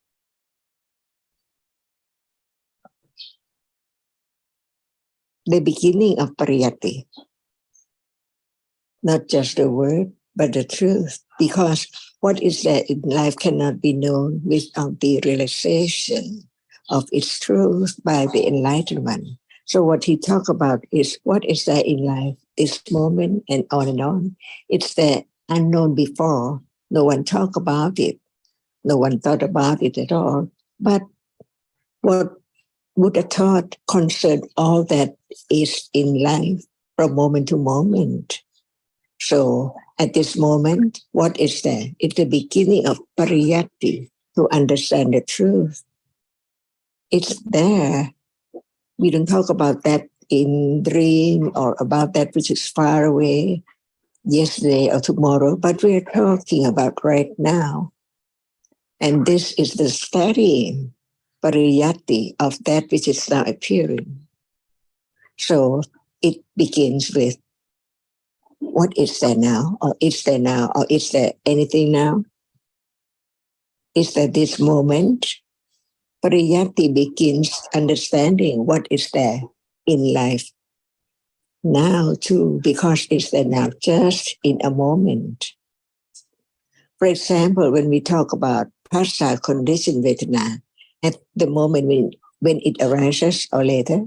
The beginning of pariyatti. Not just the word, but the truth. Because what is there in life cannot be known without the realization of its truth by the enlightened one. So what he talked about is what is there in life, this moment and on and on. It's the unknown before. No one talked about it. No one thought about it at all. But what Buddha taught concerned all that is in life from moment to moment. So at this moment, what is there? It's the beginning of pariyatti, to understand the truth. It's there. We don't talk about that in dream or about that which is far away, yesterday or tomorrow, but we're talking about right now. And this is the studying pariyatti of that which is now appearing. So it begins with what is there now, or is there now, or is there anything now? Is there this moment? Pariyatti begins understanding what is there in life now too, because it's there now, just in a moment. For example, when we talk about phassa conditioned vedana, at the moment when it arises or later,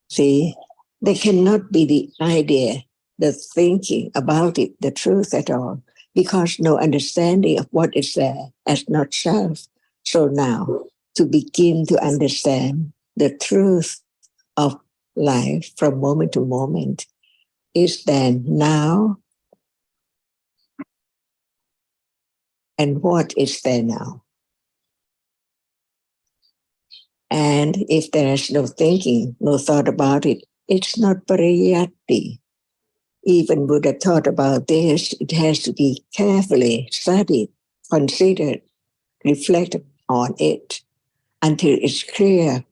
see, there cannot be the idea, the thinking about it, the truth at all, because no understanding of what is there as not self. So now, to begin to understand the truth of life from moment to moment is then now, and what is there now? And if there is no thinking, no thought about it, it's not pariyatti. Even Buddha taught about this. It has to be carefully studied, considered, reflected on it until it's clear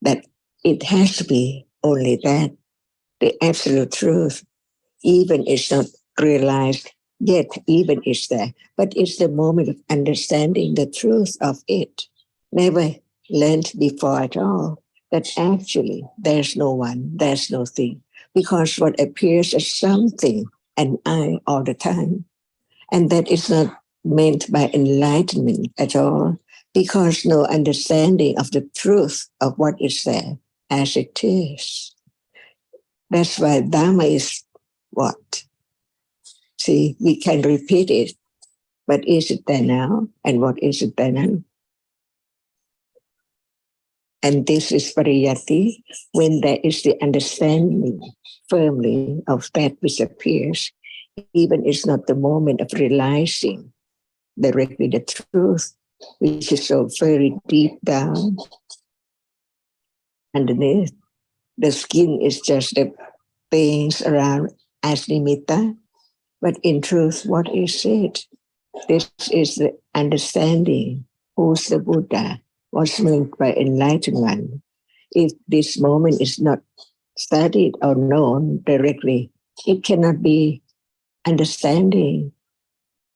that it has to be only that, the absolute truth. Even it's not realized yet, even it's there, but it's the moment of understanding the truth of it. Never learned before at all that actually there's no one, there's no thing, because what appears as something and I all the time, and that is not meant by enlightenment at all, because no understanding of the truth of what is there as it is. That's why Dhamma is what? See, we can repeat it, but is it there now? And what is it there now? And this is pariyatti, when there is the understanding firmly of that which appears, even it's not the moment of realizing directly the truth, which is so very deep down underneath. The skin is just the things around as nimitta, but in truth, what is it? This is the understanding. Who's the Buddha? What's meant by enlightened one? If this moment is not studied or known directly, it cannot be understanding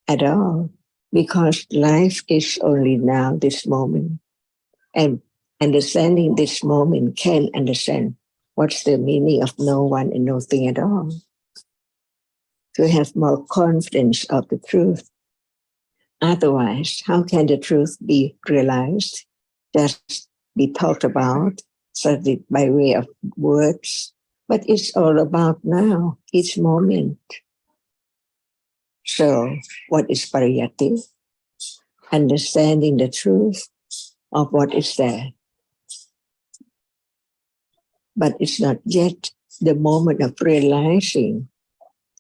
at all, because life is only now, this moment. And understanding this moment can understand what's the meaning of no one and no thing at all. To have more confidence of the truth. Otherwise, how can the truth be realized? Just be talked about, studied by way of words, but it's all about now, each moment. So, what is pariyatti? Understanding the truth of what is there. But it's not yet the moment of realizing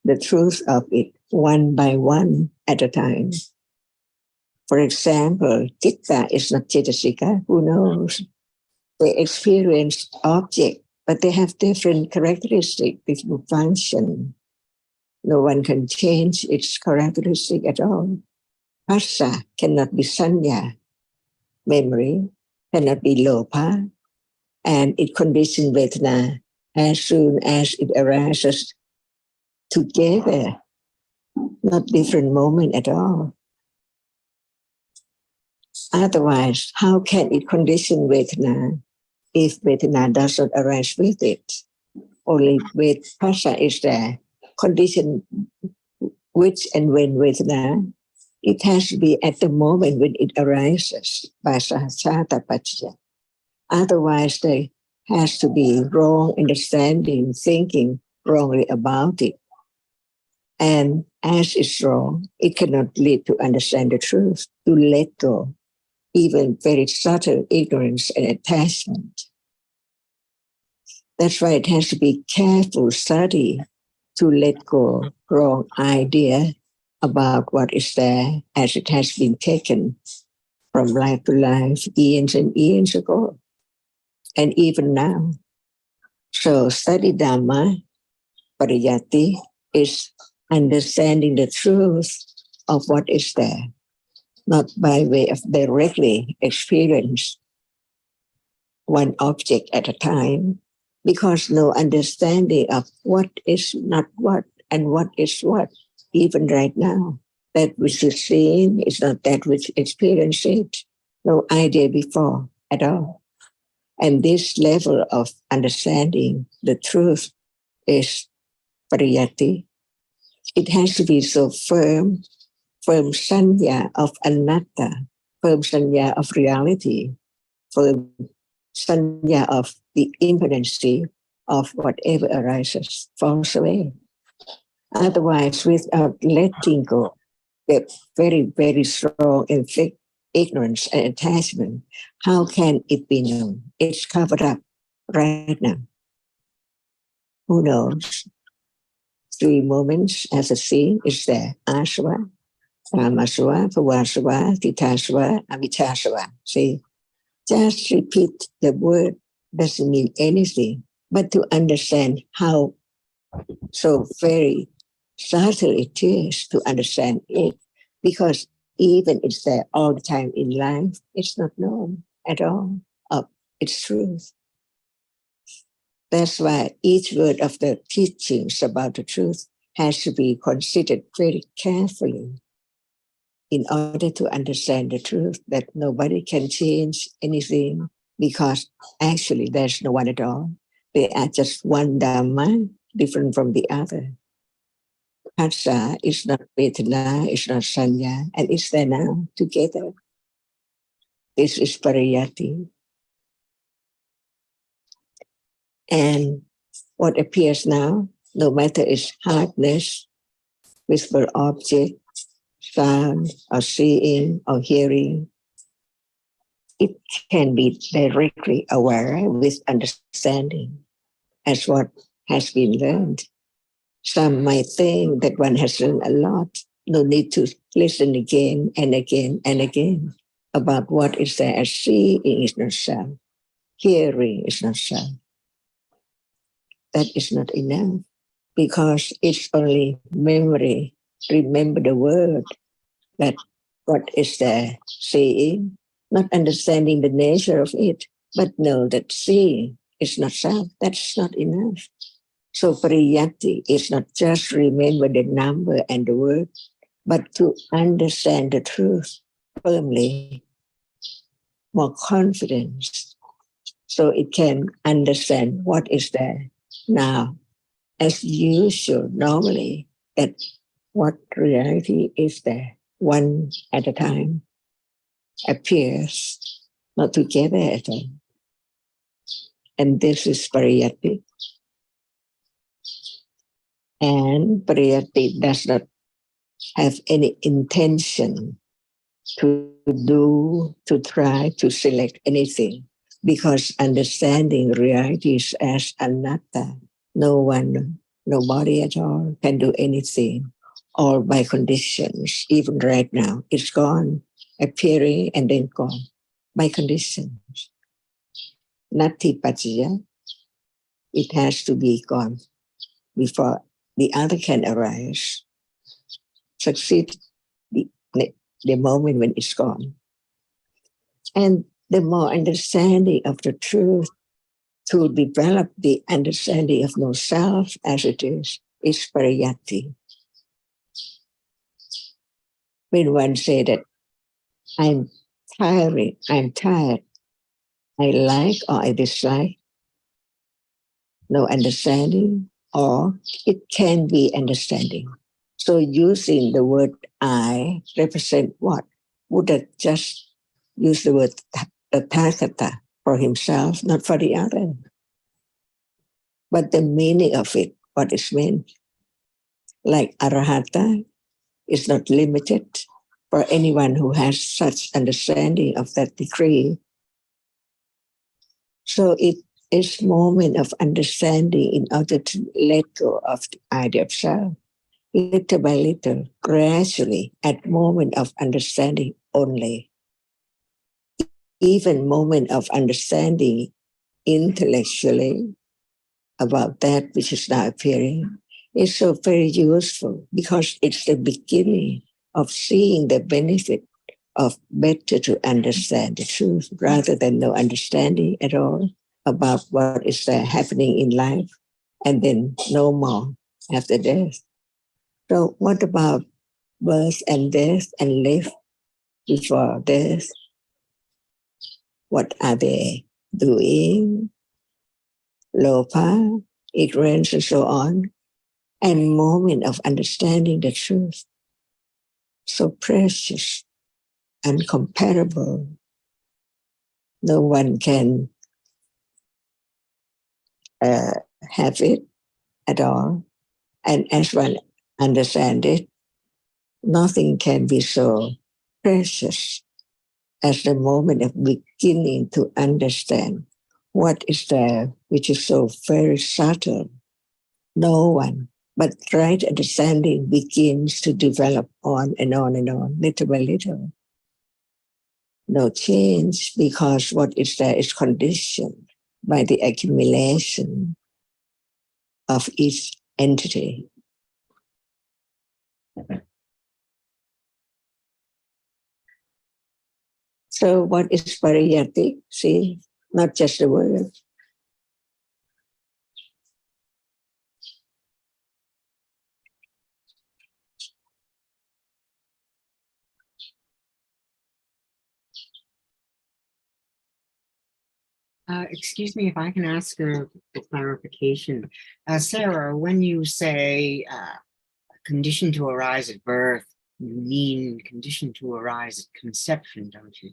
the truth of it one by one at a time. For example, citta is not cetasika, who knows? The experienced object but they have different characteristics, different function. No one can change its characteristic at all. Phassa cannot be sanya, memory cannot be lopa, and it conditions Vedana as soon as it arises together, not different moment at all. Otherwise, how can it condition Vedana if Vedana does not arise with it? Only with Phassa is there. Condition which and when Vedana, it has to be at the moment when it arises by sahasata paccaya. Otherwise, there has to be wrong understanding, thinking wrongly about it. And as it's wrong, it cannot lead to understand the truth, to let go, even very subtle ignorance and attachment. That's why it has to be careful study to let go wrong idea about what is there as it has been taken from life to life, eons and eons ago, and even now. So study Dhamma, pariyati, is understanding the truth of what is there, not by way of directly experience one object at a time, because no understanding of what is not what and what is what, even right now. That which is seen is not that which experiences it. No idea before at all. And this level of understanding the truth is pariyati. It has to be so firm sanya of anatta, firm sanya of reality, firm sanya of the imminency of whatever arises falls away. Otherwise, without letting go, the very, very strong and thick ignorance and attachment, how can it be known? It's covered up right now. Who knows? 3 moments as a seeing is there. Asava, Kamasava, Pavasava, Tithasava, Avichasava. See, just repeat the word doesn't mean anything, but to understand how so very subtle it is to understand it, because even it's there all the time in life, it's not known at all of its truth. That's why each word of the teachings about the truth has to be considered very carefully in order to understand the truth, that nobody can change anything, because actually there's no one at all. They are just one Dhamma, different from the other. Phassa is not Vedana, it's not Sanya, and it's there now together. This is pariyati. And what appears now, no matter its hardness, visible object, sound, or seeing, or hearing, it can be directly aware with understanding as what has been learned. Some might think that one has learned a lot, no need to listen again and again and again about what is there as seeing is not self, hearing is not self. That is not enough, because it's only memory. Remember the word, that what is there seeing, not understanding the nature of it, but know that seeing is not self. That's not enough. So pariyati is not just remember the number and the word, but to understand the truth firmly, more confidence, so it can understand what is there now, as usual, normally, that what reality is there, one at a time, appears, not together at all. And this is pariyati. And pariyati does not have any intention to do, to try to select anything, because understanding realities as anatta, no one, nobody at all can do anything, all by conditions. Even right now, it's gone, appearing and then gone, by conditions. Nati paccaya, it has to be gone before the other can arise, succeed the moment when it's gone. And the more understanding of the truth to develop the understanding of no self as it is pariyatti. When one say that I'm tired, I like or I dislike, no understanding, or it can be understanding. So using the word I represent what? Buddha just use the word tathagata for himself, not for the other. But the meaning of it, what is meant, like arahata, is not limited for anyone who has such understanding of that degree. So it is moment of understanding in order to let go of the idea of self, little by little, gradually, at moment of understanding only. Even moment of understanding intellectually about that which is now appearing is so very useful because it's the beginning of seeing the benefit of better to understand the truth rather than no understanding at all about what is happening in life and then no more after death. So what about birth and death and life before death? What are they doing? Lopa, ignorance, and so on, and moment of understanding the truth. So precious, uncomparable. No one can have it at all. And as one understands it, nothing can be so precious as the moment of beginning to understand what is there, which is so very subtle. No one, but right understanding begins to develop on and on and on, little by little. No change because what is there is conditioned by the accumulation of each entity. So what is pariyatti? See, not just the word. Excuse me if I can ask a clarification. Sarah, when you say condition to arise at birth, you mean condition to arise at conception, don't you?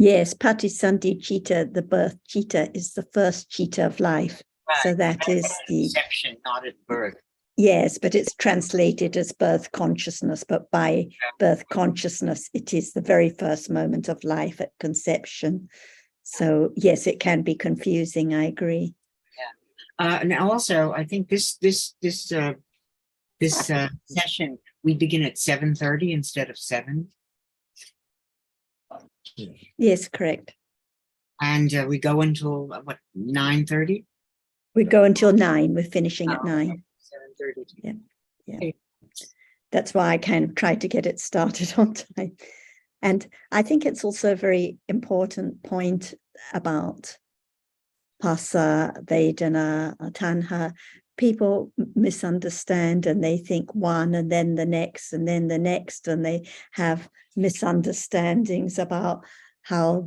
Yes, Patisandhi Chitta, the birth Chitta, is the first Chitta of life. Right. So that is the conception, not at birth. Yes, but it's translated as birth consciousness, but by birth consciousness, it is the very first moment of life at conception. So yes, it can be confusing. I agree. Yeah. And also, I think this session we begin at 7:30 instead of 7. Yes, correct. And we go until what 9:30. We go until 9. We're finishing at 9. 7:30. Yeah. That's why I kind of tried to get it started on time. And I think it's also a very important point about Phassa, Vedana, Tanha. People misunderstand and they think one and then the next and then the next, and they have misunderstandings about how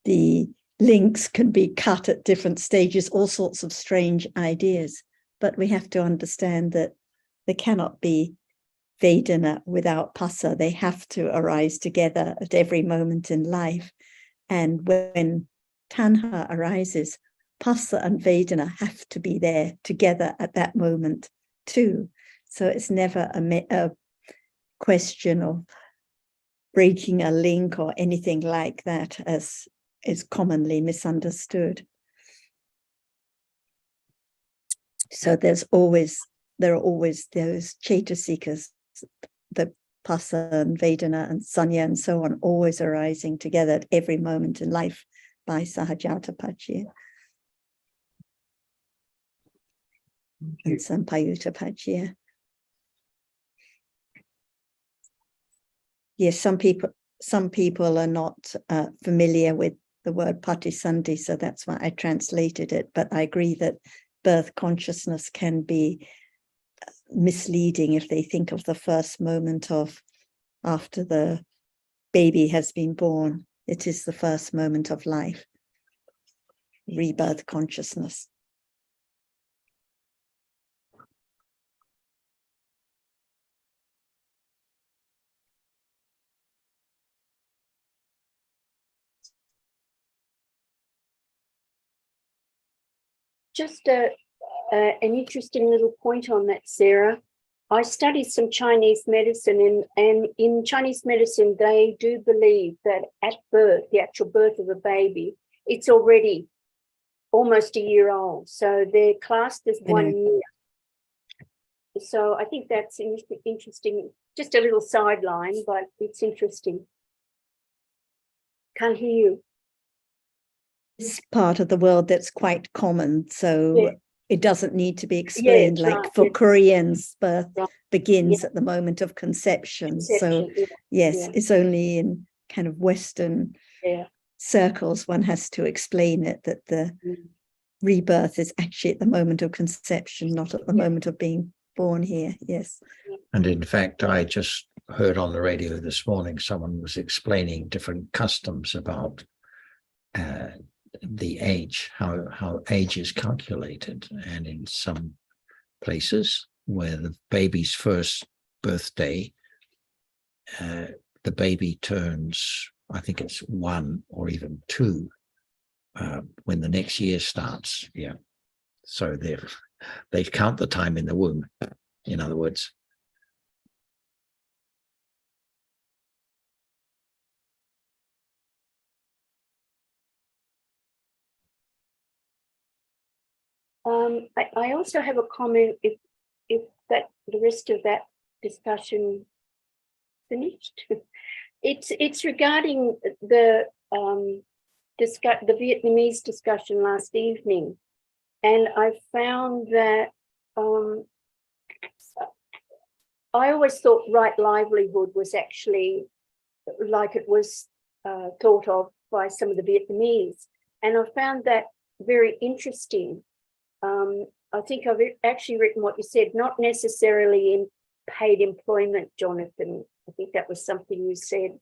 the links can be cut at different stages, all sorts of strange ideas. But we have to understand that there cannot be Vedana without Phassa. They have to arise together at every moment in life. And when Tanha arises, Phassa and Vedana have to be there together at that moment too. So it's never a question of breaking a link or anything like that, as is commonly misunderstood. So there are always those Chaitasikas, the Phassa and Vedana and Sanya and so on, always arising together at every moment in life by Sahajata Pachya and Sampayutta Pachya. Yes, some people are not familiar with the word patisandhi, so that's why I translated it. But I agree that birth consciousness can be misleading if they think of the first moment of after the baby has been born. It is the first moment of life, rebirth consciousness. Just an interesting little point on that, Sarah. I studied some Chinese medicine, and in Chinese medicine, they do believe that at birth, the actual birth of a baby, it's already almost a year old. So they're classed as 1 year. So I think that's interesting. Just a little sideline, but it's interesting. Can't hear you. It's part of the world that's quite common, so Yeah. it doesn't need to be explained. it's Like right, for yeah. Koreans, birth Right. begins at the moment of conception. So Yeah. yes, Yeah. it's only in kind of Western Yeah. circles one has to explain it, that the rebirth is actually at the moment of conception, not at the moment of being born here. Yes. And in fact, I just heard on the radio this morning, someone was explaining different customs about the age, how age is calculated. And in some places where the baby's first birthday, the baby turns, I think it's 1 or even 2 when the next year starts. Yeah. So they count the time in the womb, in other words. I also have a comment, if that the rest of that discussion finished. It's regarding the Vietnamese discussion last evening, and I found that I always thought right livelihood was actually like it was thought of by some of the Vietnamese, and I found that very interesting. I think I've actually written what you said, not necessarily in paid employment, Jonathan. I think that was something you said.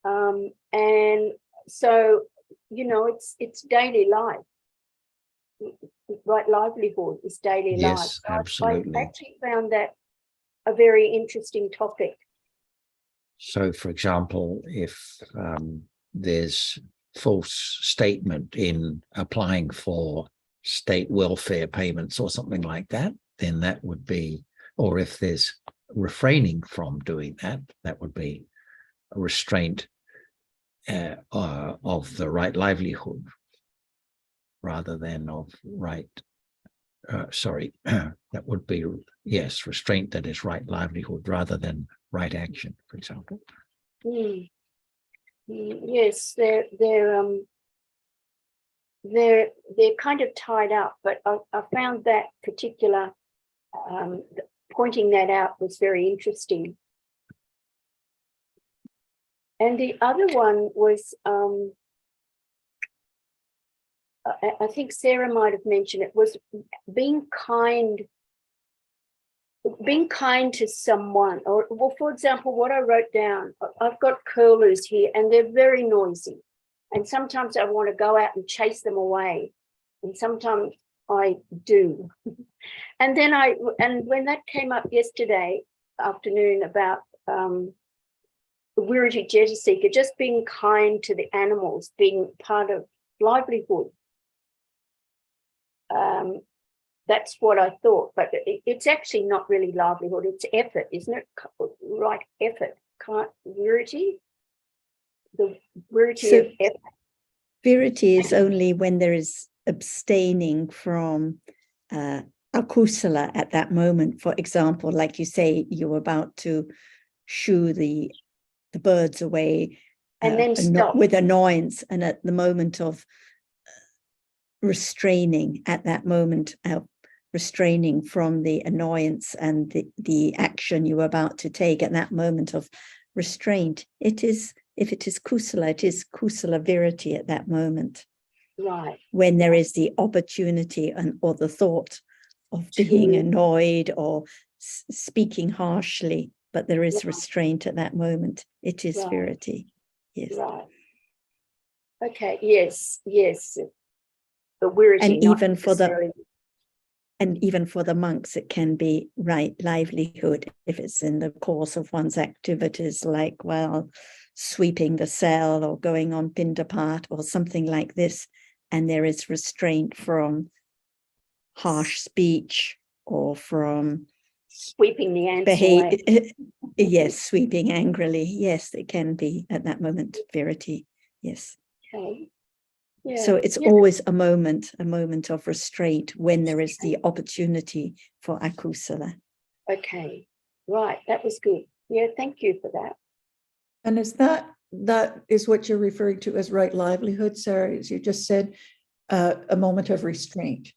And so, you know, it's daily life. Right livelihood is daily life. Yes, absolutely. I actually found that a very interesting topic. So, for example, if there's false statement in applying for state welfare payments or something like that, then that would be, or if there's refraining from doing that, that would be a restraint of the right livelihood rather than of right, that would be, yes, restraint that is right livelihood rather than right action, for example. Yes, they're kind of tied up, but I found that particular pointing that out was very interesting. And the other one was, I think Sarah might have mentioned it, was being kind to someone. Or, well, for example, what I wrote down, I've got curlews here and they're very noisy. And sometimes I want to go out and chase them away. And sometimes I do. And then when that came up yesterday afternoon about the Wirrati Jettasika, just being kind to the animals, being part of livelihood. That's what I thought, but it's actually not really livelihood, it's effort, isn't it? Right, effort. Wirrati? The Wirrati of effort. Virati is only when there is abstaining from akusala at that moment. For example, like you say, you're about to shoo the birds away. And then stop. with annoyance, and at the moment of restraining, at that moment of restraining from the annoyance and the action you were about to take, at that moment of restraint, it is, if it is kusala, it is kusala virati at that moment. Right. When there is the opportunity or the thought of being annoyed or speaking harshly, but there is restraint at that moment, it is virati. Yes. Right. Okay. Yes. Yes. But virati, And not even for necessarily. And even for the monks, it can be right livelihood if it's in the course of one's activities, like, well, sweeping the cell or going on pindapat or something like this. And there is restraint from harsh speech or from Sweeping the ants away. Yes, sweeping angrily. Yes, it can be at that moment virati. Yes. Okay. Yeah. So it's always a moment of restraint when there is the opportunity for akusala. Okay. Right. That was good. Yeah. Thank you for that. And is that is what you're referring to as right livelihood, Sarah? As you just said, a moment of restraint.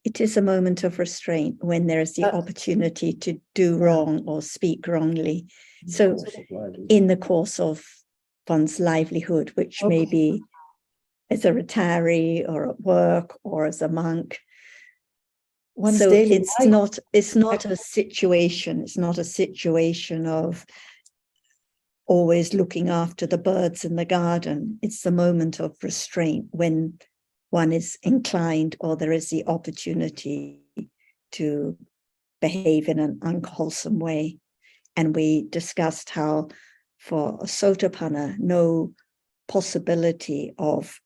It is a moment of restraint when there is the opportunity to do wrong or speak wrongly. So in the course of one's livelihood, which may be as a retiree or at work or as a monk. One's So daily it's life. not a situation. It's not a situation of always looking after the birds in the garden. It's the moment of restraint when one is inclined or there is the opportunity to behave in an unwholesome way. And we discussed how for a sotapanna, no possibility of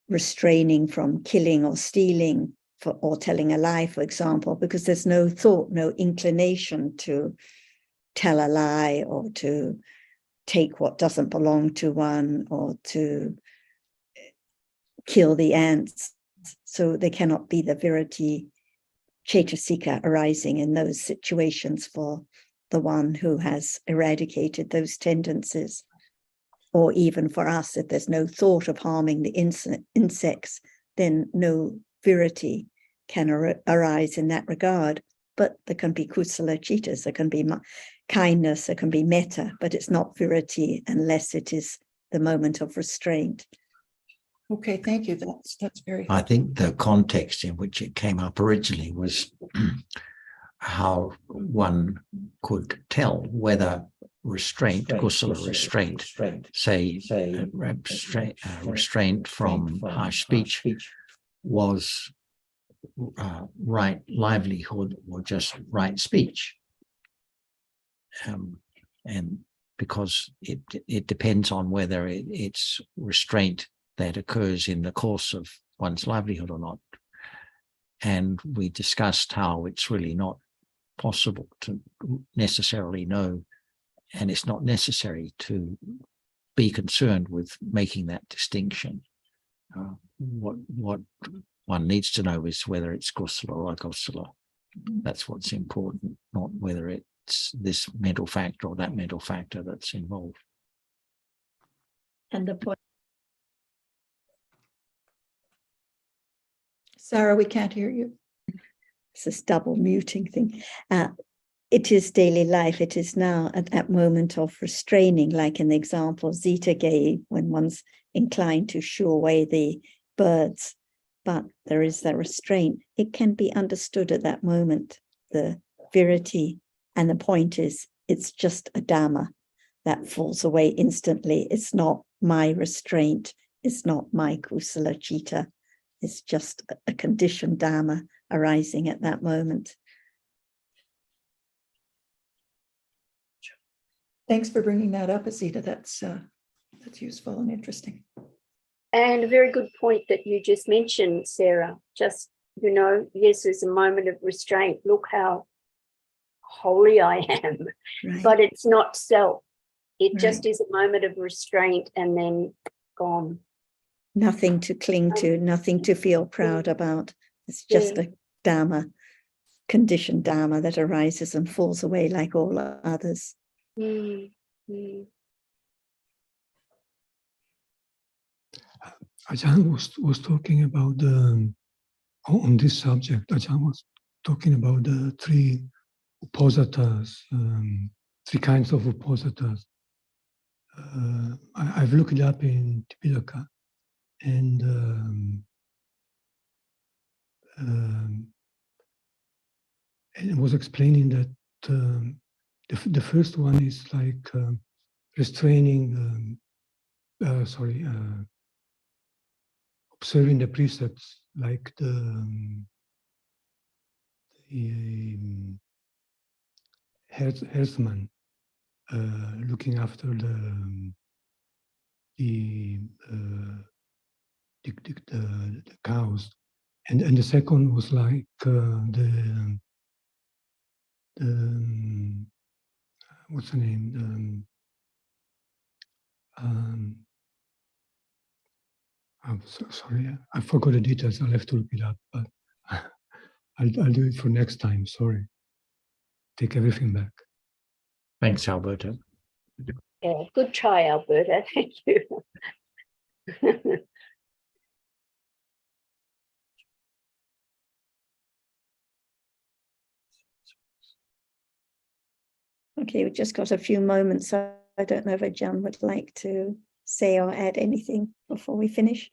restraining from killing or stealing or telling a lie, for example, because there's no thought, no inclination to tell a lie or to take what doesn't belong to one or to kill the ants. So there cannot be the virati cetasika arising in those situations for the one who has eradicated those tendencies. Or even for us, if there's no thought of harming the insects, then no virati can arise in that regard. But there can be kusala chitas, there can be kindness, there can be metta, but it's not virati unless it is the moment of restraint. Okay, thank you. That's very helpful. I think the context in which it came up originally was how one could tell whether restraint, kusala restraint, say restraint from harsh speech was right livelihood or just right speech. And because it depends on whether it's restraint that occurs in the course of one's livelihood or not. And we discussed how it's really not possible to necessarily know, and it's not necessary to be concerned with making that distinction. What one needs to know is whether it's kusala or akusala. That's what's important, not whether it's this mental factor or that mental factor that's involved. And the point. Sarah, we can't hear you. It's this double muting thing. It is daily life. It is now at that moment of restraining, like in the example Zita gave, when one's inclined to shoo away the birds, but there is that restraint. It can be understood at that moment, the virati. And the point is, it's just a Dhamma that falls away instantly. It's not my restraint. It's not my kusala chitta. It's just a conditioned Dhamma arising at that moment. Thanks for bringing that up, Azita. That's useful and interesting. And a very good point that you just mentioned, Sarah. Just, yes, there's a moment of restraint. Look how holy I am. Right. But it's not self. It Right. just is a moment of restraint and then gone. Nothing to cling to, nothing to feel proud about. It's just a Dhamma, conditioned Dhamma that arises and falls away like all others. Ajahn was talking about the, on this subject, Ajahn was talking about the three upasatas, three kinds of upasatas. I've looked it up in Tipitaka, and it was explaining that the first one is like restraining, observing the precepts, like the herdsman looking after the cows, and the second was like the what's the name? I'm so sorry, I forgot the details. I'll have to look it up, but I'll do it for next time. Sorry. Take everything back. Thanks, Alberto. Yeah, good try, Alberta. Thank you. Okay, we've just got a few moments, so I don't know if Ajahn would like to say or add anything before we finish.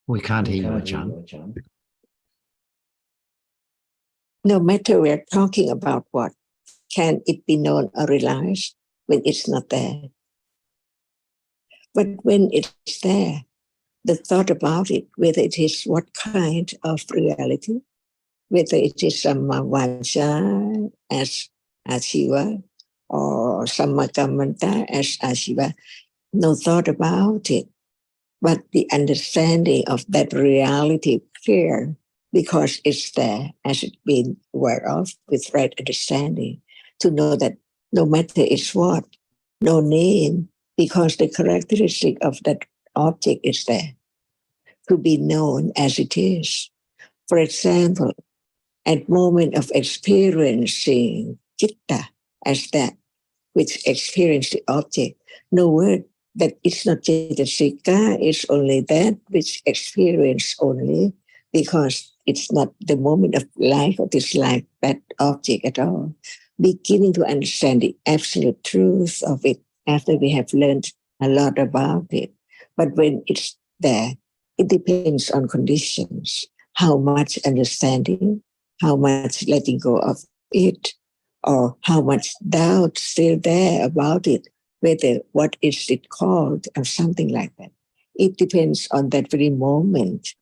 We can't hear you, Ajahn. No matter we're talking about what, can it be known or realized when it's not there? But when it's there, the thought about it, whether it is what kind of reality, whether it is Samma as Ashiva or Sammakamanta as Ashiva, no thought about it, but the understanding of that reality clear because it's there as it's been aware of with right understanding, to know that no matter it's what, no name, because the characteristic of that object is there, to be known as it is. For example, at moment of experiencing citta as that which experience the object, no word that it's not Cetasika, it's only that which experience only, because it's not the moment of life or dislike that object at all. Beginning to understand the absolute truth of it after we have learned a lot about it. But when it's there, it depends on conditions, how much understanding, how much letting go of it, or how much doubt still there about it, whether what is it called or something like that. It depends on that very moment.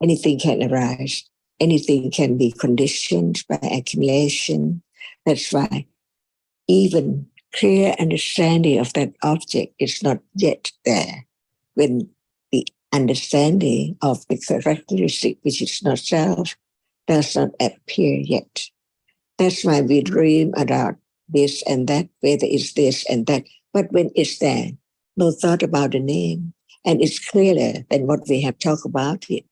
Anything can arise. Anything can be conditioned by accumulation. That's why even clear understanding of that object is not yet there when the understanding of the characteristic, which is not self, does not appear yet. That's why we dream about this and that, whether it's this and that. But when it's there, no thought about the name, and it's clearer than what we have talked about it,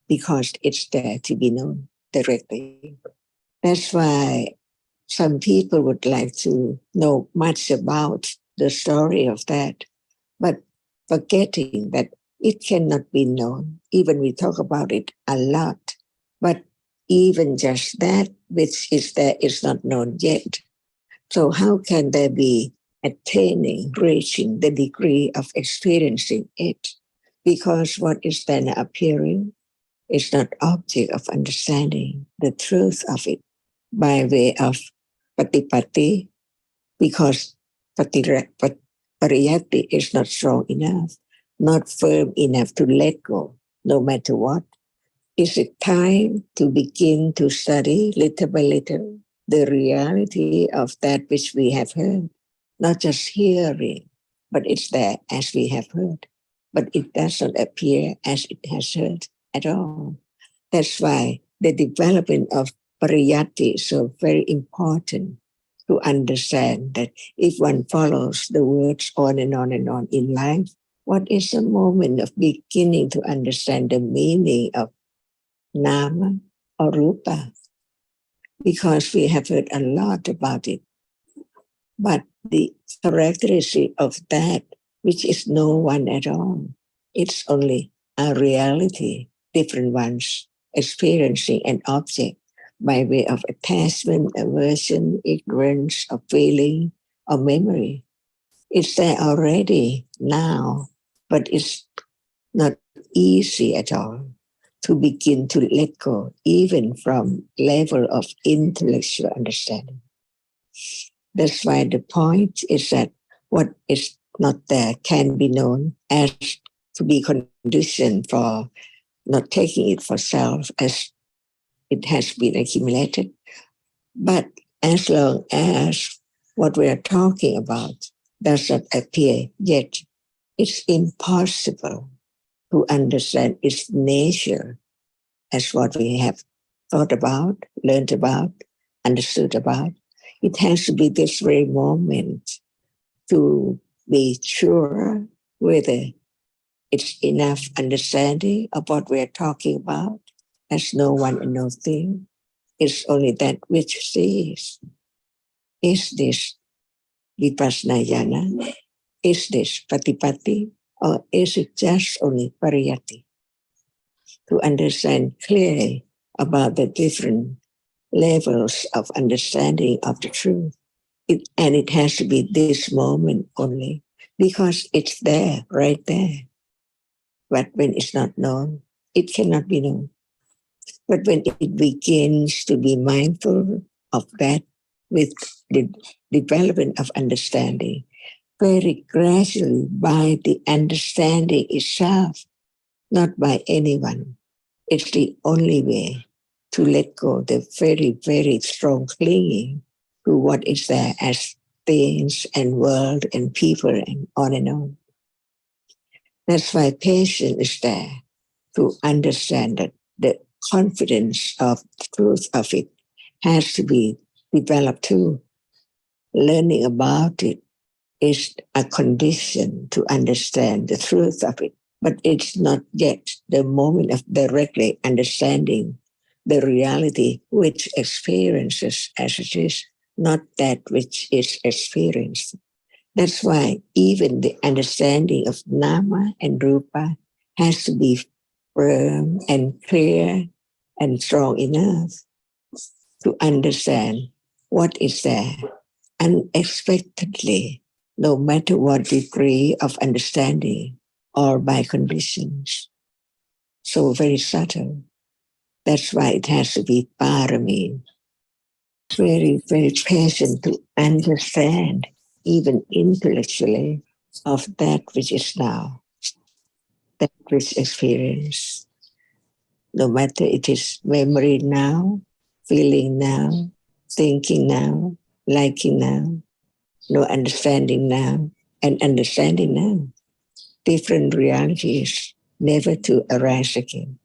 because it's there to be known directly. That's why some people would like to know much about the story of that, but forgetting that it cannot be known. Even we talk about it a lot, but even just that which is there is not known yet. So how can there be attaining, reaching the degree of experiencing it? Because what is then appearing is not object of understanding the truth of it by way of patipati, because pariyatti is not strong enough, not firm enough to let go, no matter what. Is it time to begin to study little by little the reality of that which we have heard? Not just hearing, but it's there as we have heard. But it doesn't appear as it has heard at all. That's why the development of pariyatti is so very important, to understand that if one follows the words on and on and on in life, what is the moment of beginning to understand the meaning of nama or rupa? because we have heard a lot about it. But the characteristic of that, which is no one at all, it's only a reality, different ones experiencing an object by way of attachment, aversion, ignorance, or feeling, or memory. It's there already now, but it's not easy at all to begin to let go, even from level of intellectual understanding. That's why the point is that what is not there can be known as to be conditioned for not taking it for self as it has been accumulated. But as long as what we are talking about does not appear yet, it's impossible to understand its nature as what we have thought about, learned about, understood about. It has to be this very moment to be sure whether it's enough understanding of what we're talking about, as no one and no thing. It's only that which sees. Is this vipassana jnana? Is this patipatti? Or is it just only pariyatti? To understand clearly about the different levels of understanding of the truth. And it has to be this moment only, because it's there, right there. But when it's not known, it cannot be known. But when it begins to be mindful of that with the development of understanding, very gradually by the understanding itself, not by anyone, it's the only way to let go the very, very strong clinging to what is there as things and world and people and on and on. That's why patience is there, to understand that the confidence of the truth of it has to be developed too. Learning about it is a condition to understand the truth of it, but it's not yet the moment of directly understanding the reality which experiences as it is, not that which is experienced. That's why even the understanding of Nama and Rupa has to be firm and clear and strong enough to understand what is there unexpectedly, no matter what degree of understanding or by conditions. So very subtle. That's why it has to be parami, very, very patient to understand, even intellectually, of that which is now, that which experience. No matter it is memory now, feeling now, thinking now, liking now, no understanding now, and understanding now. Different realities, never to arise again.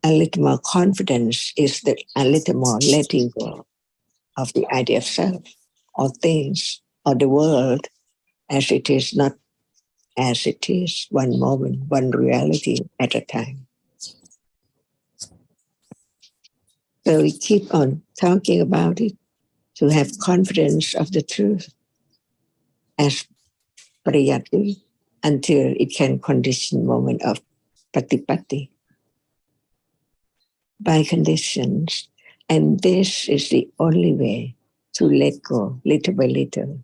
A little more confidence is that a little more letting go of the idea of self or things or the world as it is, not as it is, one moment, one reality at a time. So we keep on talking about it to have confidence of the truth as pariyatti until it can condition moment of patipatti by conditions. And this is the only way to let go, little by little,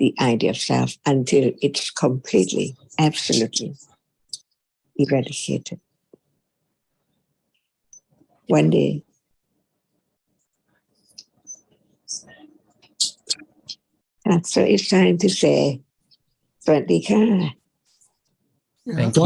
the idea of self until it's completely, absolutely eradicated. One day, so it's time to say, Swadika. Thank you.